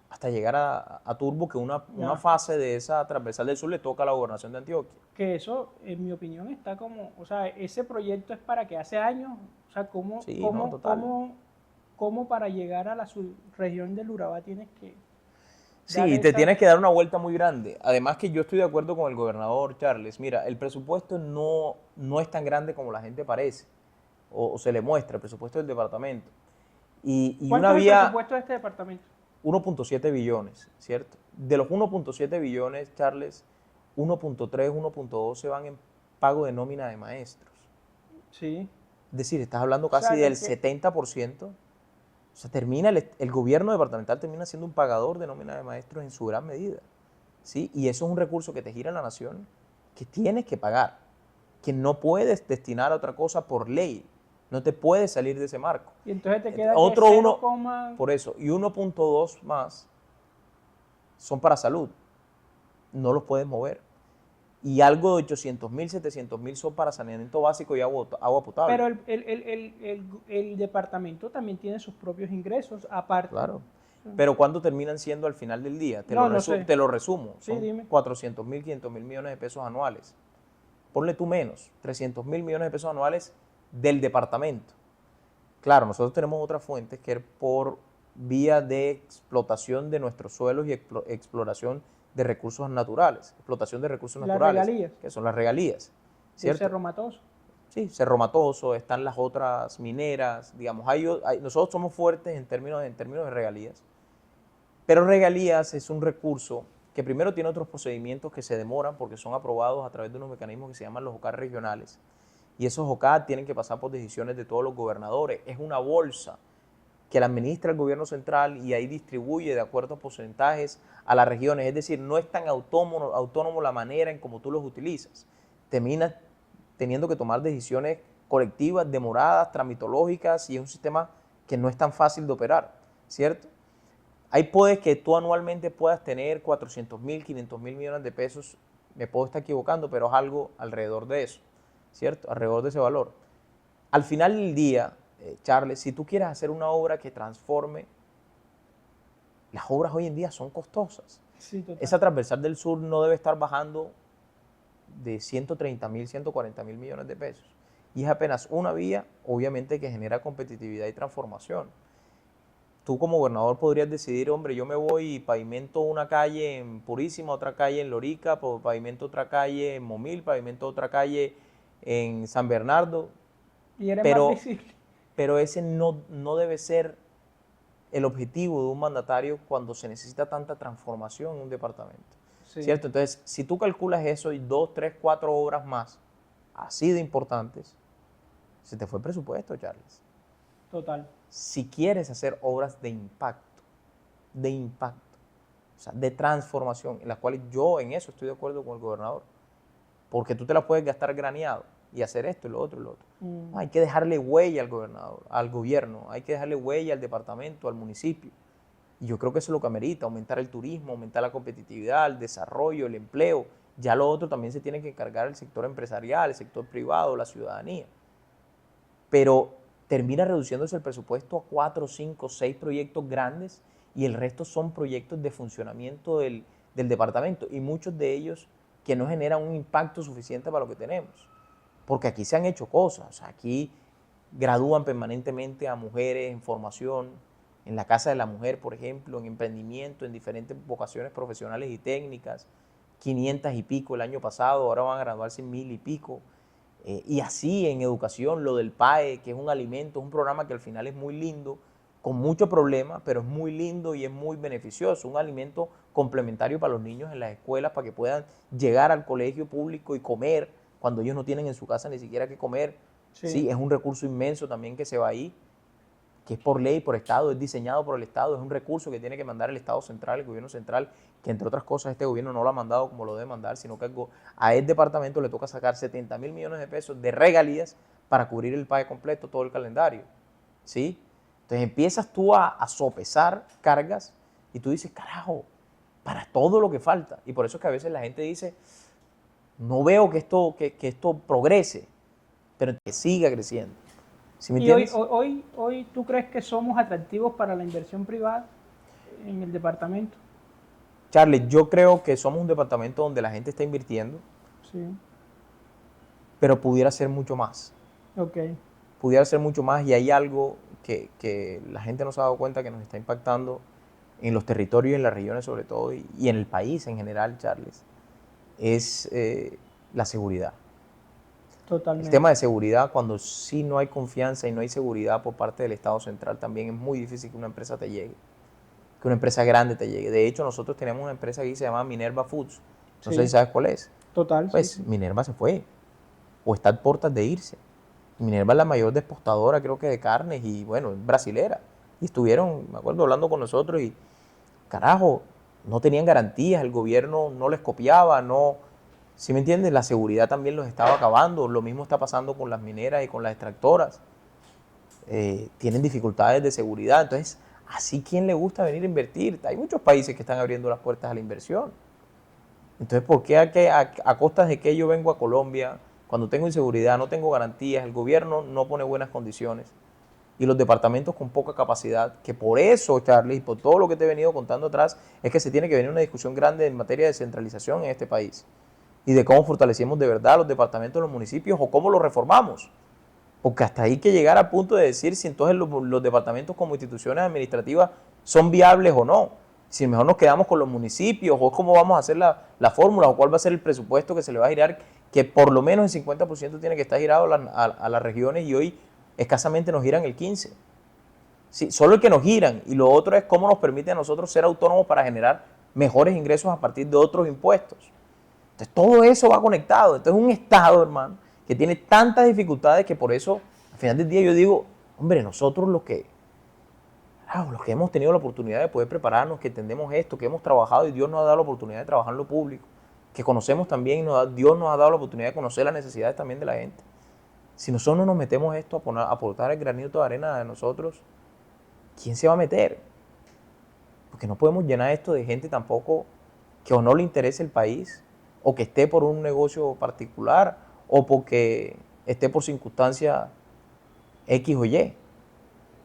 hasta llegar a Turbo, que una fase de esa transversal del sur le toca a la gobernación de Antioquia. Que eso, en mi opinión, está como, o sea, ese proyecto es para que hace años, o sea, cómo para llegar a la subregión del Urabá tienes que... Sí, te tienes que dar una vuelta muy grande. Además que yo estoy de acuerdo con el gobernador Charles. Mira, el presupuesto no es tan grande como la gente parece, o se le muestra, el presupuesto del departamento. ¿Cuánto es el presupuesto de este departamento? 1.7 billones, ¿cierto? De los 1.7 billones, Charles, 1.3, 1.2 se van en pago de nómina de maestros. Sí. Es decir, estás hablando casi del 70%. O sea, el gobierno departamental termina siendo un pagador de nómina de maestros en su gran medida, ¿sí? Y eso es un recurso que te gira en la nación, que tienes que pagar, que no puedes destinar a otra cosa por ley. No te puedes salir de ese marco. Y entonces te queda otro 0, por eso, y 1.2 más son para salud. No los puedes mover. Y algo de 800.000, 700.000 son para saneamiento básico y agua potable. Pero el departamento también tiene sus propios ingresos, aparte. Claro. Pero ¿cuánto terminan siendo al final del día? Te lo resumo. Son 400.000, 500.000 millones de pesos anuales. Ponle tú menos, 300.000 millones de pesos anuales del departamento. Claro, nosotros tenemos otras fuentes que es por vía de explotación de nuestros suelos y exploración de recursos naturales, explotación de recursos naturales, regalías, que son las regalías, ¿cierto? Cerro Matoso. Sí, Cerro Matoso, están las otras mineras, digamos, nosotros somos fuertes en términos de regalías, pero regalías es un recurso que primero tiene otros procedimientos que se demoran porque son aprobados a través de unos mecanismos que se llaman los OCAD regionales. Y esos OCAD tienen que pasar por decisiones de todos los gobernadores. Es una bolsa que la administra el gobierno central y ahí distribuye de acuerdo a porcentajes a las regiones. Es decir, no es tan autónomo la manera en cómo tú los utilizas. Terminas teniendo que tomar decisiones colectivas, demoradas, tramitológicas, y es un sistema que no es tan fácil de operar, ¿cierto? Ahí puede que tú anualmente puedas tener 400.000, 500.000 millones de pesos, me puedo estar equivocando, pero es algo alrededor de eso, ¿cierto? Alrededor de ese valor. Al final del día, Charles, si tú quieres hacer una obra que transforme, las obras hoy en día son costosas. Sí, total. Esa transversal del sur no debe estar bajando de 130.000, 140.000 millones de pesos. Y es apenas una vía, obviamente, que genera competitividad y transformación. Tú como gobernador podrías decidir, hombre, yo me voy y pavimento una calle en Purísima, otra calle en Lorica, pavimento otra calle en Momil, pavimento otra calle en San Bernardo. Y eres más visible. Pero ese no debe ser el objetivo de un mandatario cuando se necesita tanta transformación en un departamento. Sí. ¿Cierto? Entonces, si tú calculas eso y 2, 3, 4 obras más, así de importantes, se te fue el presupuesto, Charles. Total. Si quieres hacer obras de impacto, o sea, de transformación, en las cuales yo en eso estoy de acuerdo con el gobernador, porque tú te la puedes gastar graneado y hacer esto y lo otro y lo otro. No, hay que dejarle huella al gobernador, al gobierno, hay que dejarle huella al departamento, al municipio. Y yo creo que eso es lo que amerita, aumentar el turismo, aumentar la competitividad, el desarrollo, el empleo. Ya lo otro también se tiene que encargar el sector empresarial, el sector privado, la ciudadanía. Pero termina reduciéndose el presupuesto a 4, 5, 6 proyectos grandes y el resto son proyectos de funcionamiento del departamento y muchos de ellos que no generan un impacto suficiente para lo que tenemos. Porque aquí se han hecho cosas, o sea, aquí gradúan permanentemente a mujeres en formación, en la Casa de la Mujer, por ejemplo, en emprendimiento, en diferentes vocaciones profesionales y técnicas, 500 y pico el año pasado, ahora van a graduarse 1000 y pico. Y así en educación, lo del PAE, que es un alimento, es un programa que al final es muy lindo, con muchos problemas, pero es muy lindo y es muy beneficioso, un alimento complementario para los niños en las escuelas, para que puedan llegar al colegio público y comer cuando ellos no tienen en su casa ni siquiera que comer. Sí. Sí, es un recurso inmenso también que se va ahí, que es por ley, por Estado, es diseñado por el Estado, es un recurso que tiene que mandar el Estado central, el gobierno central, que entre otras cosas este gobierno no lo ha mandado como lo debe mandar, sino que a el departamento le toca sacar 70.000 millones de pesos de regalías para cubrir el PAE completo, todo el calendario, ¿sí? Entonces empiezas tú a sopesar cargas y tú dices, carajo, para todo lo que falta. Y por eso es que a veces la gente dice, no veo que esto progrese, pero que siga creciendo. ¿Sí me entiendes? Y hoy ¿tú crees que somos atractivos para la inversión privada en el departamento? Charlie, yo creo que somos un departamento donde la gente está invirtiendo, sí, pero pudiera ser mucho más. Okay. Pudiera ser mucho más y hay algo que la gente no se ha dado cuenta que nos está impactando en los territorios y en las regiones sobre todo y en el país en general, Charles, es la seguridad. Totalmente. El tema de seguridad, cuando sí no hay confianza y no hay seguridad por parte del Estado central, también es muy difícil que una empresa te llegue, que una empresa grande te llegue. De hecho, nosotros tenemos una empresa aquí que se llama Minerva Foods. No sé si sabes cuál es. Total. Pues sí. Minerva se fue, o está a puertas de irse. Minerva es la mayor exportadora, creo que de carnes, y bueno, es brasilera. Y estuvieron, me acuerdo, hablando con nosotros y, carajo, no tenían garantías, el gobierno no les copiaba, no... ¿Sí me entiendes? La seguridad también los estaba acabando. Lo mismo está pasando con las mineras y con las extractoras. Tienen dificultades de seguridad. Entonces, ¿así quién le gusta venir a invertir? Hay muchos países que están abriendo las puertas a la inversión. Entonces, ¿por qué a costas de que yo vengo a Colombia, cuando tengo inseguridad, no tengo garantías, el gobierno no pone buenas condiciones y los departamentos con poca capacidad? Que por eso, Charlie, y por todo lo que te he venido contando atrás, es que se tiene que venir una discusión grande en materia de descentralización en este país y de cómo fortalecemos de verdad los departamentos de los municipios o cómo los reformamos. Porque hasta ahí que llegar al punto de decir si entonces los departamentos como instituciones administrativas son viables o no. Si mejor nos quedamos con los municipios o cómo vamos a hacer la fórmula o cuál va a ser el presupuesto que se le va a girar, que por lo menos el 50% tiene que estar girado a las regiones y hoy escasamente nos giran el 15%. Sí, solo el que nos giran y lo otro es cómo nos permite a nosotros ser autónomos para generar mejores ingresos a partir de otros impuestos. Entonces todo eso va conectado. Entonces un Estado, hermano, que tiene tantas dificultades que por eso, al final del día yo digo, hombre, nosotros los que hemos tenido la oportunidad de poder prepararnos, que entendemos esto, que hemos trabajado y Dios nos ha dado la oportunidad de trabajar en lo público, que conocemos también y Dios nos ha dado la oportunidad de conocer las necesidades también de la gente. Si nosotros no nos metemos esto a aportar el granito de arena de nosotros, ¿quién se va a meter? Porque no podemos llenar esto de gente tampoco que o no le interese el país, o que esté por un negocio particular, o porque esté por circunstancia X o Y,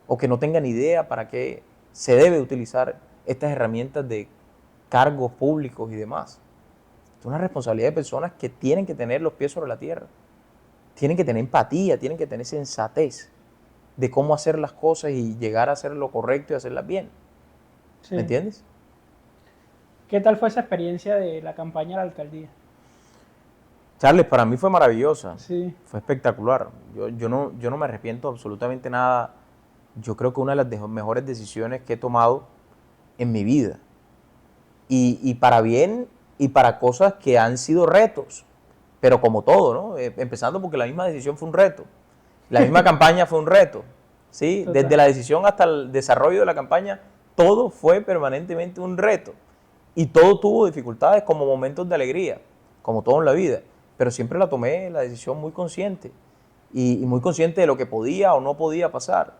o que no tengan idea para qué se debe utilizar estas herramientas de cargos públicos y demás. Es una responsabilidad de personas que tienen que tener los pies sobre la tierra, tienen que tener empatía, tienen que tener sensatez de cómo hacer las cosas y llegar a hacer lo correcto y hacerlas bien. Sí. ¿Me entiendes? ¿Qué tal fue esa experiencia de la campaña a la alcaldía? Charles, para mí fue maravillosa, sí. Fue espectacular. Yo no me arrepiento absolutamente nada. Yo creo que una de las mejores decisiones que he tomado en mi vida. Y para bien y para cosas que han sido retos, pero como todo, ¿no? Empezando porque la misma decisión fue un reto. La misma campaña fue un reto, ¿sí? Total. Desde la decisión hasta el desarrollo de la campaña, todo fue permanentemente un reto. Y todo tuvo dificultades como momentos de alegría, como todo en la vida. Pero siempre tomé la decisión muy consciente. Y muy consciente de lo que podía o no podía pasar.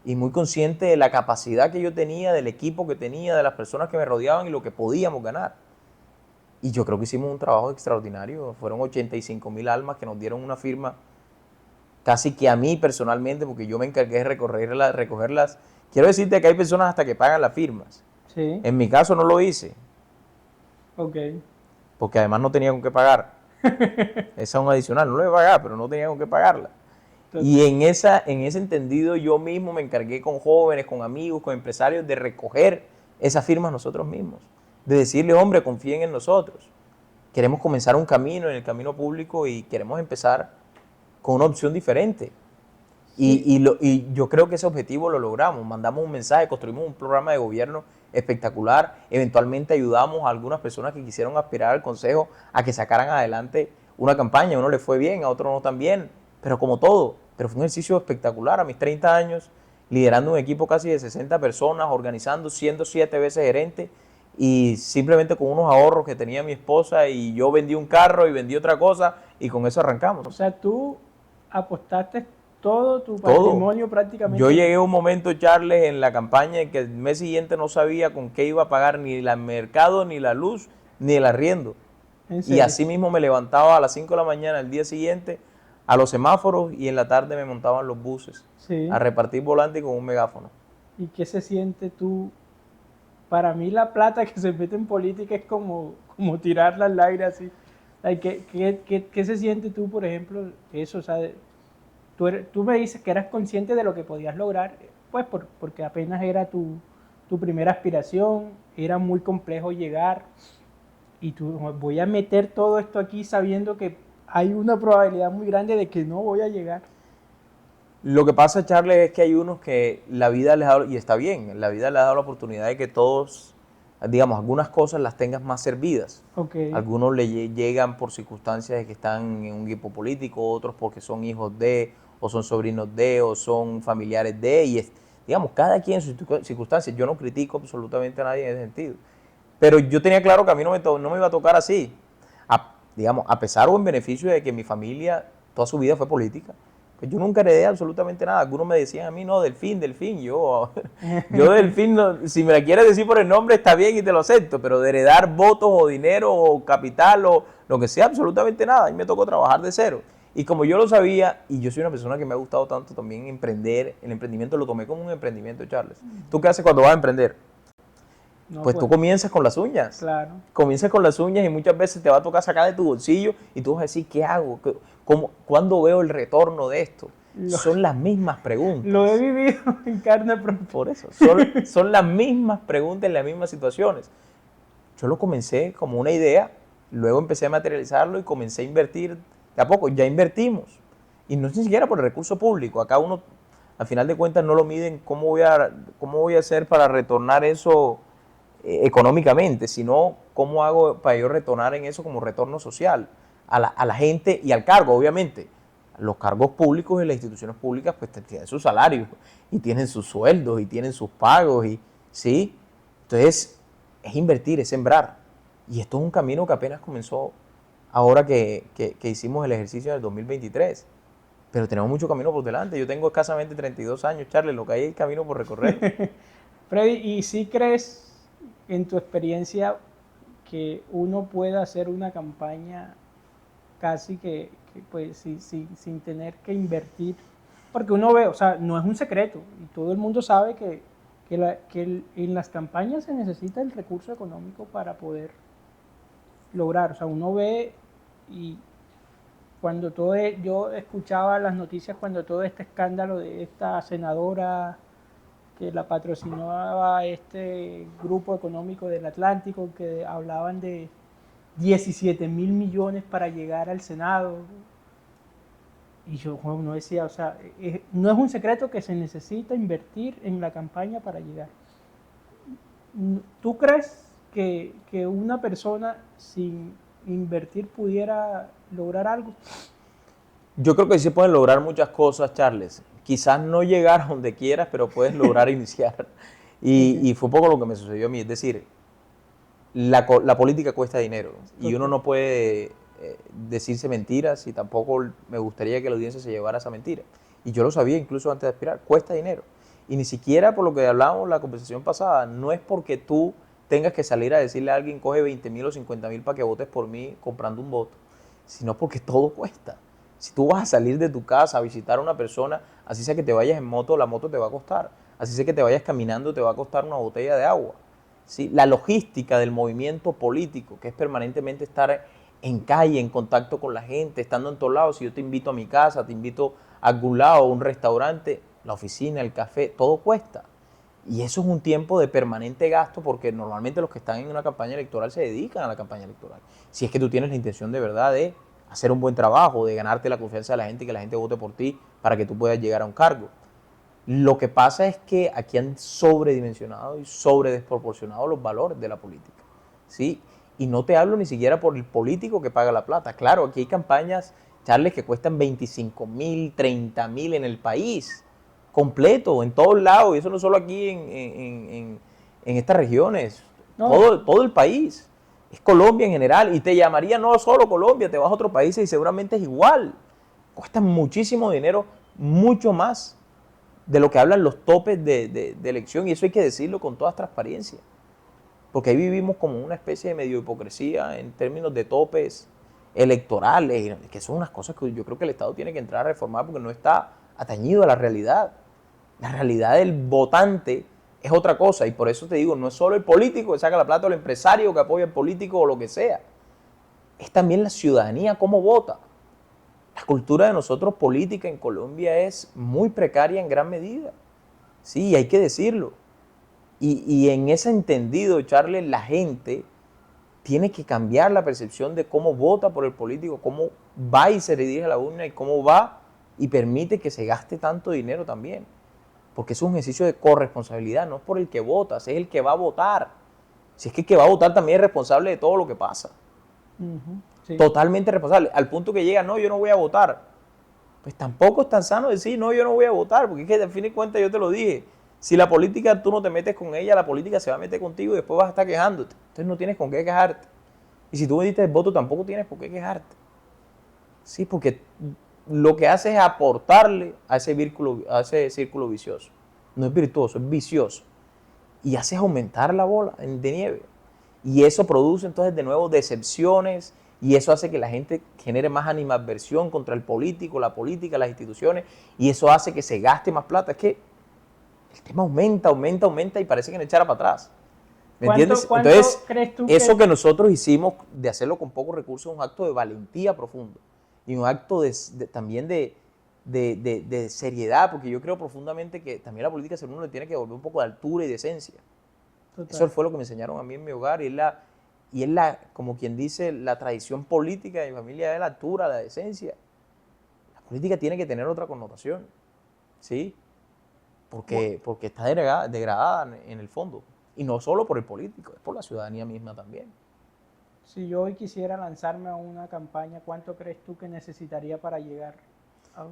Y muy consciente de la capacidad que yo tenía, del equipo que tenía, de las personas que me rodeaban y lo que podíamos ganar. Y yo creo que hicimos un trabajo extraordinario. Fueron 85,000 almas que nos dieron una firma, casi que a mí personalmente, porque yo me encargué de recogerlas. Quiero decirte que hay personas hasta que pagan las firmas. Sí. En mi caso no lo hice. Ok. Porque además no tenía con qué pagar. Esa es un adicional, no lo iba a pagar, pero no tenía con qué pagarla. Entonces, y en ese entendido yo mismo me encargué con jóvenes, con amigos, con empresarios de recoger esas firmas nosotros mismos. De decirle, hombre, confíen en nosotros. Queremos comenzar un camino en el camino público y queremos empezar con una opción diferente. Sí. Y yo creo que ese objetivo lo logramos. Mandamos un mensaje, construimos un programa de gobierno espectacular. Eventualmente ayudamos a algunas personas que quisieron aspirar al consejo a que sacaran adelante una campaña. A uno le fue bien, a otro no tan bien, pero como todo. Pero fue un ejercicio espectacular. A mis 30 años, liderando un equipo casi de 60 personas, organizando, siendo 7 veces gerente y simplemente con unos ahorros que tenía mi esposa y yo vendí un carro y vendí otra cosa y con eso arrancamos. O sea, tú apostaste todo tu patrimonio prácticamente. Yo llegué a un momento, Charles, en la campaña en que el mes siguiente no sabía con qué iba a pagar ni el mercado, ni la luz, ni el arriendo. Y así mismo me levantaba a las 5 de la mañana el día siguiente a los semáforos y en la tarde me montaban los buses a repartir volantes con un megáfono. ¿Y qué se siente tú? Para mí la plata que se mete en política es como tirarla al aire así. ¿Qué se siente tú, por ejemplo, eso? O sea, tú me dices que eras consciente de lo que podías lograr, pues porque apenas era tu primera aspiración, era muy complejo llegar, y tú, voy a meter todo esto aquí sabiendo que hay una probabilidad muy grande de que no voy a llegar. Lo que pasa, Charles, es que hay unos que la vida les ha dado, y está bien, la vida les ha dado la oportunidad de que todos, digamos, algunas cosas las tengas más servidas. Okay. Algunos le llegan por circunstancias de que están en un equipo político, otros porque son hijos de, o son sobrinos de, o son familiares de, y digamos, cada quien en sus circunstancias. Yo no critico absolutamente a nadie en ese sentido. Pero yo tenía claro que a mí no me iba a tocar así. Digamos, a pesar o en beneficio de que mi familia toda su vida fue política, pues yo nunca heredé absolutamente nada. Algunos me decían a mí, no, Delfín. Yo Delfín, no, si me la quieres decir por el nombre está bien y te lo acepto, pero de heredar votos o dinero o capital o lo que sea, absolutamente nada. A mí me tocó trabajar de cero. Y como yo lo sabía, y yo soy una persona que me ha gustado tanto también emprender, el emprendimiento lo tomé como un emprendimiento, Charles. ¿Tú qué haces cuando vas a emprender? No, pues tú comienzas con las uñas. Claro. Comienzas con las uñas y muchas veces te va a tocar sacar de tu bolsillo y tú vas a decir, ¿qué hago? ¿Cuándo veo el retorno de esto? Son las mismas preguntas. Lo he vivido en carne propia. Por eso, son las mismas preguntas en las mismas situaciones. Yo lo comencé como una idea, luego empecé a materializarlo y comencé a invertir de a poco. Ya invertimos. Y no es ni siquiera por el recurso público. Acá uno, al final de cuentas, no lo miden cómo voy a hacer para retornar eso económicamente, sino cómo hago para yo retornar en eso como retorno social a la gente y al cargo, obviamente. Los cargos públicos y las instituciones públicas pues tienen sus salarios y tienen sus sueldos y tienen sus pagos, y ¿sí? Entonces es invertir, es sembrar. Y esto es un camino que apenas comenzó ahora que hicimos el ejercicio del 2023. Pero tenemos mucho camino por delante. Yo tengo escasamente 32 años, Charles, lo que hay es camino por recorrer. Freddy, ¿y si crees en tu experiencia que uno pueda hacer una campaña casi pues, sin tener que invertir? Porque uno ve, o sea, no es un secreto, y todo el mundo sabe que en las campañas se necesita el recurso económico para poder lograr. O sea, uno ve y cuando yo escuchaba las noticias cuando todo este escándalo de esta senadora que la patrocinaba este grupo económico del Atlántico, que hablaban de 17.000 millones para llegar al Senado. Y yo, uno decía, o sea, no es un secreto que se necesita invertir en la campaña para llegar. ¿Tú crees que una persona sin invertir pudiera lograr algo? Yo creo que sí se pueden lograr muchas cosas, Charles. Quizás no llegar a donde quieras, pero puedes lograr iniciar. Y fue un poco lo que me sucedió a mí. Es decir, la política cuesta dinero y uno no puede decirse mentiras, y tampoco me gustaría que la audiencia se llevara esa mentira. Y yo lo sabía incluso antes de aspirar, cuesta dinero. Y ni siquiera por lo que hablábamos en la conversación pasada, no es porque tú tengas que salir a decirle a alguien coge 20.000 o 50.000 para que votes por mí comprando un voto, sino porque todo cuesta. Si tú vas a salir de tu casa a visitar a una persona, así sea que te vayas en moto, la moto te va a costar. Así sea que te vayas caminando, te va a costar una botella de agua. ¿Sí? La logística del movimiento político, que es permanentemente estar en calle, en contacto con la gente, estando en todos lados. Si yo te invito a mi casa, te invito a algún lado, a un restaurante, la oficina, el café, todo cuesta. Y eso es un tiempo de permanente gasto, porque normalmente los que están en una campaña electoral se dedican a la campaña electoral. Si es que tú tienes la intención de verdad de hacer un buen trabajo, de ganarte la confianza de la gente y que la gente vote por ti para que tú puedas llegar a un cargo. Lo que pasa es que aquí han sobredimensionado y sobredesproporcionado los valores de la política, ¿sí? Y no te hablo ni siquiera por el político que paga la plata. Claro, aquí hay campañas, Charles, que cuestan 25.000, 30.000 en el país, completo, en todos lados, y eso no solo aquí en estas regiones, No, todo el país. Es Colombia en general, y te llamaría no solo Colombia, te vas a otros países y seguramente es igual. Cuestan muchísimo dinero, mucho más de lo que hablan los topes de elección, y eso hay que decirlo con toda transparencia, porque ahí vivimos como una especie de medio hipocresía en términos de topes electorales, que son unas cosas que yo creo que el Estado tiene que entrar a reformar porque no está atañido a la realidad. La realidad del votante es otra cosa, y por eso te digo, no es solo el político que saca la plata o el empresario que apoya al político o lo que sea, es también la ciudadanía cómo vota. La cultura de nosotros política en Colombia es muy precaria en gran medida. Sí, hay que decirlo. Y en ese entendido, Charles, la gente tiene que cambiar la percepción de cómo vota por el político, cómo va y se dirige a la urna, y cómo va y permite que se gaste tanto dinero también. Porque es un ejercicio de corresponsabilidad, no es por el que votas, es el que va a votar. Si es que el que va a votar también es responsable de todo lo que pasa. sí. Totalmente responsable, al punto que llega, no, yo no voy a votar. Pues tampoco es tan sano decir, no, yo no voy a votar, porque es que al fin de cuentas yo te lo dije, si la política tú no te metes con ella, la política se va a meter contigo y después vas a estar quejándote. Entonces no tienes con qué quejarte. Y si tú me diste el voto, tampoco tienes por qué quejarte. Sí, porque lo que hace es aportarle a ese círculo vicioso. No es virtuoso, es vicioso. Y haces aumentar la bola de nieve. Y eso produce entonces de nuevo decepciones, y eso hace que la gente genere más animadversión contra el político, la política, las instituciones, y eso hace que se gaste más plata. Es que el tema aumenta y parece que no echara para atrás. ¿Me entiendes? ¿Cuánto Entonces, crees tú eso que nosotros hicimos de hacerlo con pocos recursos es un acto de valentía profundo y un acto también de seriedad, porque yo creo profundamente que también la política uno le tiene que volver un poco de altura y de esencia. Total. Eso fue lo que me enseñaron a mí en mi hogar, y es como quien dice, la tradición política de mi familia es la altura, la decencia. La política tiene que tener otra connotación, ¿sí? Porque está degradada en el fondo. Y no solo por el político, es por la ciudadanía misma también. Si yo hoy quisiera lanzarme a una campaña, ¿cuánto crees tú que necesitaría para llegar a...?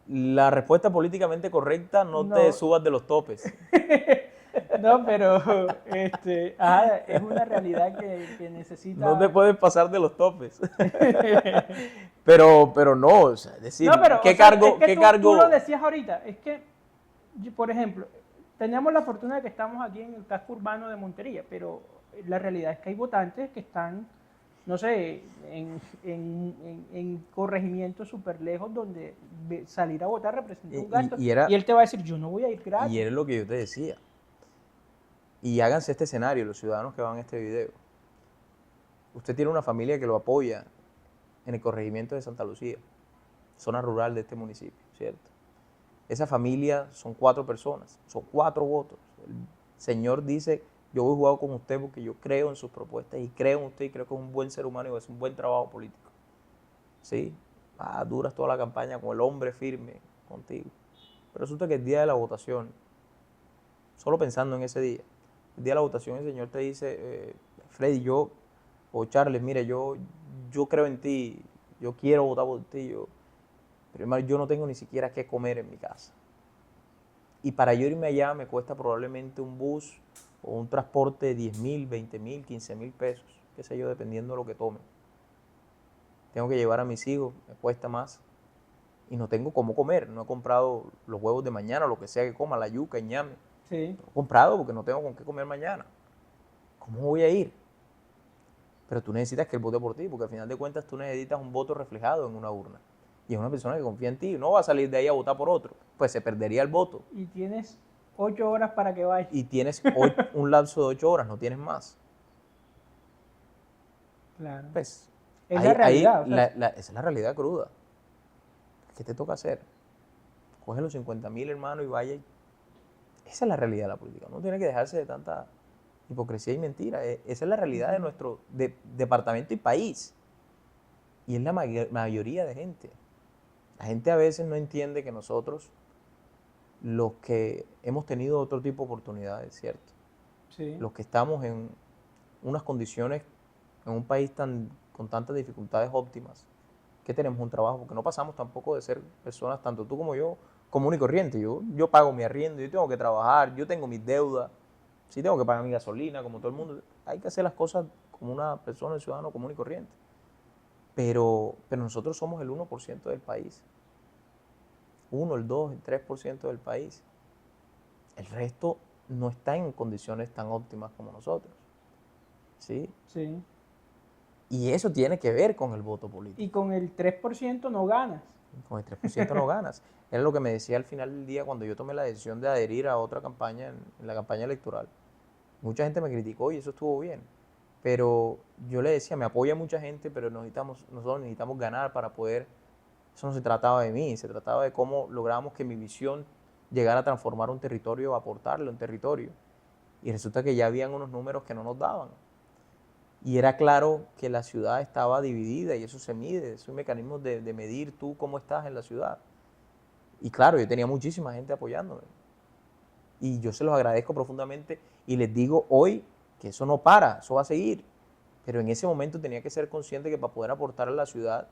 La respuesta políticamente correcta, no te No, subas de los topes. no, pero ajá, es una realidad que No te necesita... puedes pasar de los topes. Pero no, o sea, es decir, No, pero ¿qué o sea, cargo, es que qué tú lo cargo? decías ahorita, es que, por ejemplo, tenemos la fortuna de que estamos aquí en el casco urbano de Montería, pero la realidad es que hay votantes que están, no sé, en corregimientos súper lejos donde salir a votar representa un gasto Y y él te va a decir, yo no voy a ir y gratis. era lo que yo te decía. Y háganse este escenario, los ciudadanos que van a este video. Usted tiene una familia que lo apoya en el corregimiento de Santa Lucía, zona rural de este municipio, ¿cierto? Esa familia son 4 personas, son 4 votos. El señor dice, yo voy a jugar con usted porque yo creo en sus propuestas y creo en usted y creo que es un buen ser humano y va a hacer un buen trabajo político. ¿Sí? Duras toda la campaña con el hombre firme contigo. Pero resulta que el día de la votación, solo pensando en ese día, el día de la votación el señor te dice, Freddy, o Charles, mire, yo creo en ti, yo quiero votar por ti, pero hermano, yo no tengo ni siquiera qué comer en mi casa. Y para yo irme allá me cuesta probablemente un bus o un transporte de 10.000, 20.000, 15.000 pesos, qué sé yo, dependiendo de lo que tome. Tengo que llevar a mis hijos, me cuesta más. Y no tengo cómo comer, no he comprado los huevos de mañana, lo que sea que coma, la yuca, el ñame. Sí. No he comprado porque no tengo con qué comer mañana. ¿Cómo voy a ir? Pero tú necesitas que él vote por ti, porque al final de cuentas tú necesitas un voto reflejado en una urna. Y es una persona que confía en ti, no va a salir de ahí a votar por otro, pues se perdería el voto. Y tienes 8 horas para que vaya. Y tienes un lapso de 8 horas, no tienes más. Claro. Pues Es la realidad. O sea, esa es la realidad cruda. ¿Qué te toca hacer? Coge los 50.000, hermano, y vaya. Esa es la realidad de la política. No tiene que dejarse de tanta hipocresía y mentira. Esa es la realidad de nuestro departamento y país. Y es la mayoría de gente. La gente a veces no entiende que nosotros, los que hemos tenido otro tipo de oportunidades, ¿cierto? sí. Los que estamos en unas condiciones, en un país con tantas dificultades óptimas, que tenemos un trabajo, porque no pasamos tampoco de ser personas, tanto tú como yo, común y corriente. Yo pago mi arriendo, yo tengo que trabajar, yo tengo mis deudas, sí tengo que pagar mi gasolina, como todo el mundo. Hay que hacer las cosas como una persona, un ciudadano común y corriente. Pero nosotros somos el 1% del país. 1, el 2, el 3% del país. El resto no está en condiciones tan óptimas como nosotros. ¿Sí? Sí. Y eso tiene que ver con el voto político. Y con el 3% no ganas. Con el 3% no ganas. Era lo que me decía al final del día cuando yo tomé la decisión de adherir a otra campaña, en la campaña electoral. Mucha gente me criticó y eso estuvo bien. Pero yo le decía, me apoya mucha gente, pero nosotros necesitamos ganar para poder... Eso no se trataba de mí, se trataba de cómo logramos que mi visión llegara a transformar un territorio, a aportarle un territorio. Y resulta que ya habían unos números que no nos daban. Y era claro que la ciudad estaba dividida y eso se mide, es un mecanismo de medir tú cómo estás en la ciudad. Y claro, yo tenía muchísima gente apoyándome. Y yo se los agradezco profundamente y les digo hoy que eso no para, eso va a seguir. Pero en ese momento tenía que ser consciente que para poder aportar a la ciudad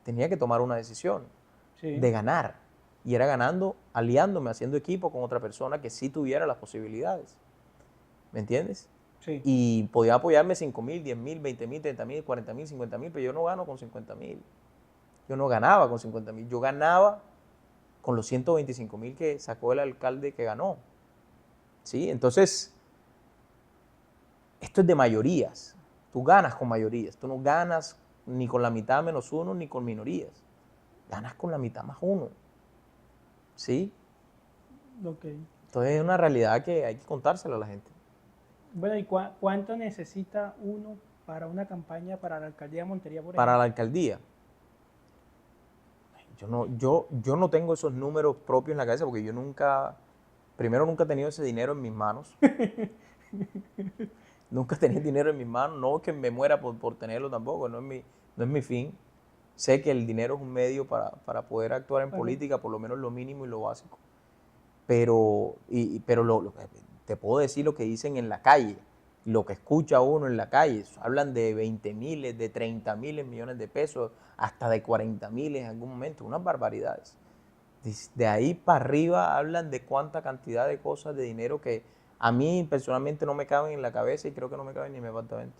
tenía que tomar una decisión de ganar. Y era ganando, aliándome, haciendo equipo con otra persona que sí tuviera las posibilidades. ¿Me entiendes? Sí. Y podía apoyarme 5.000, 10.000, 20.000, 30.000, 40.000, 50.000, pero yo no gano con 50.000. Yo no ganaba con 50.000. Yo ganaba con los 125.000 que sacó el alcalde que ganó. ¿Sí? Entonces, esto es de mayorías. Tú ganas con mayorías. Tú no ganas ni con la mitad menos uno ni con minorías. Ganas con la mitad más uno. ¿Sí? Ok. Entonces es una realidad que hay que contársela a la gente. Bueno, ¿y cuánto necesita uno para una campaña para la alcaldía de Montería, por Para ejemplo? la alcaldía, yo no tengo esos números propios en la cabeza porque yo primero nunca he tenido ese dinero en mis manos. Nunca he tenido dinero en mis manos, no que me muera por tenerlo tampoco, no es mi fin. Sé que el dinero es un medio para poder actuar en Bueno, política, por lo menos lo mínimo y lo básico. Pero te puedo decir lo que dicen en la calle, lo que escucha uno en la calle. Hablan de 20.000, de 30.000 millones de pesos, hasta de 40.000 en algún momento, unas barbaridades. De ahí para arriba hablan de cuánta cantidad de cosas, de dinero que a mí personalmente no me caben en la cabeza y creo que no me caben ni en mi apartamento.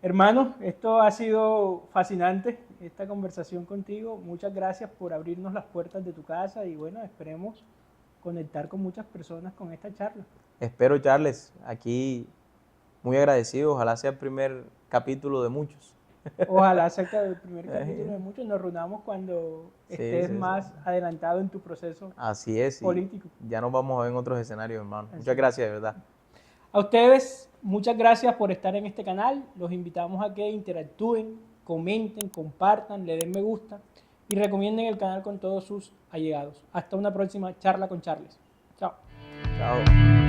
Hermano, esto ha sido fascinante, esta conversación contigo. Muchas gracias por abrirnos las puertas de tu casa y bueno, esperemos conectar con muchas personas con esta charla. Espero, Charles, aquí muy agradecido. Ojalá sea el primer capítulo de muchos. Ojalá sea el primer capítulo de muchos. Nos reunamos cuando estés más adelantado en tu proceso Así es, político. Ya nos vamos a ver en otros escenarios, hermano. Muchas gracias, de verdad. A ustedes, muchas gracias por estar en este canal. Los invitamos a que interactúen, comenten, compartan, le den me gusta y recomienden el canal con todos sus allegados. Hasta una próxima charla con Charles. Chao. Chao.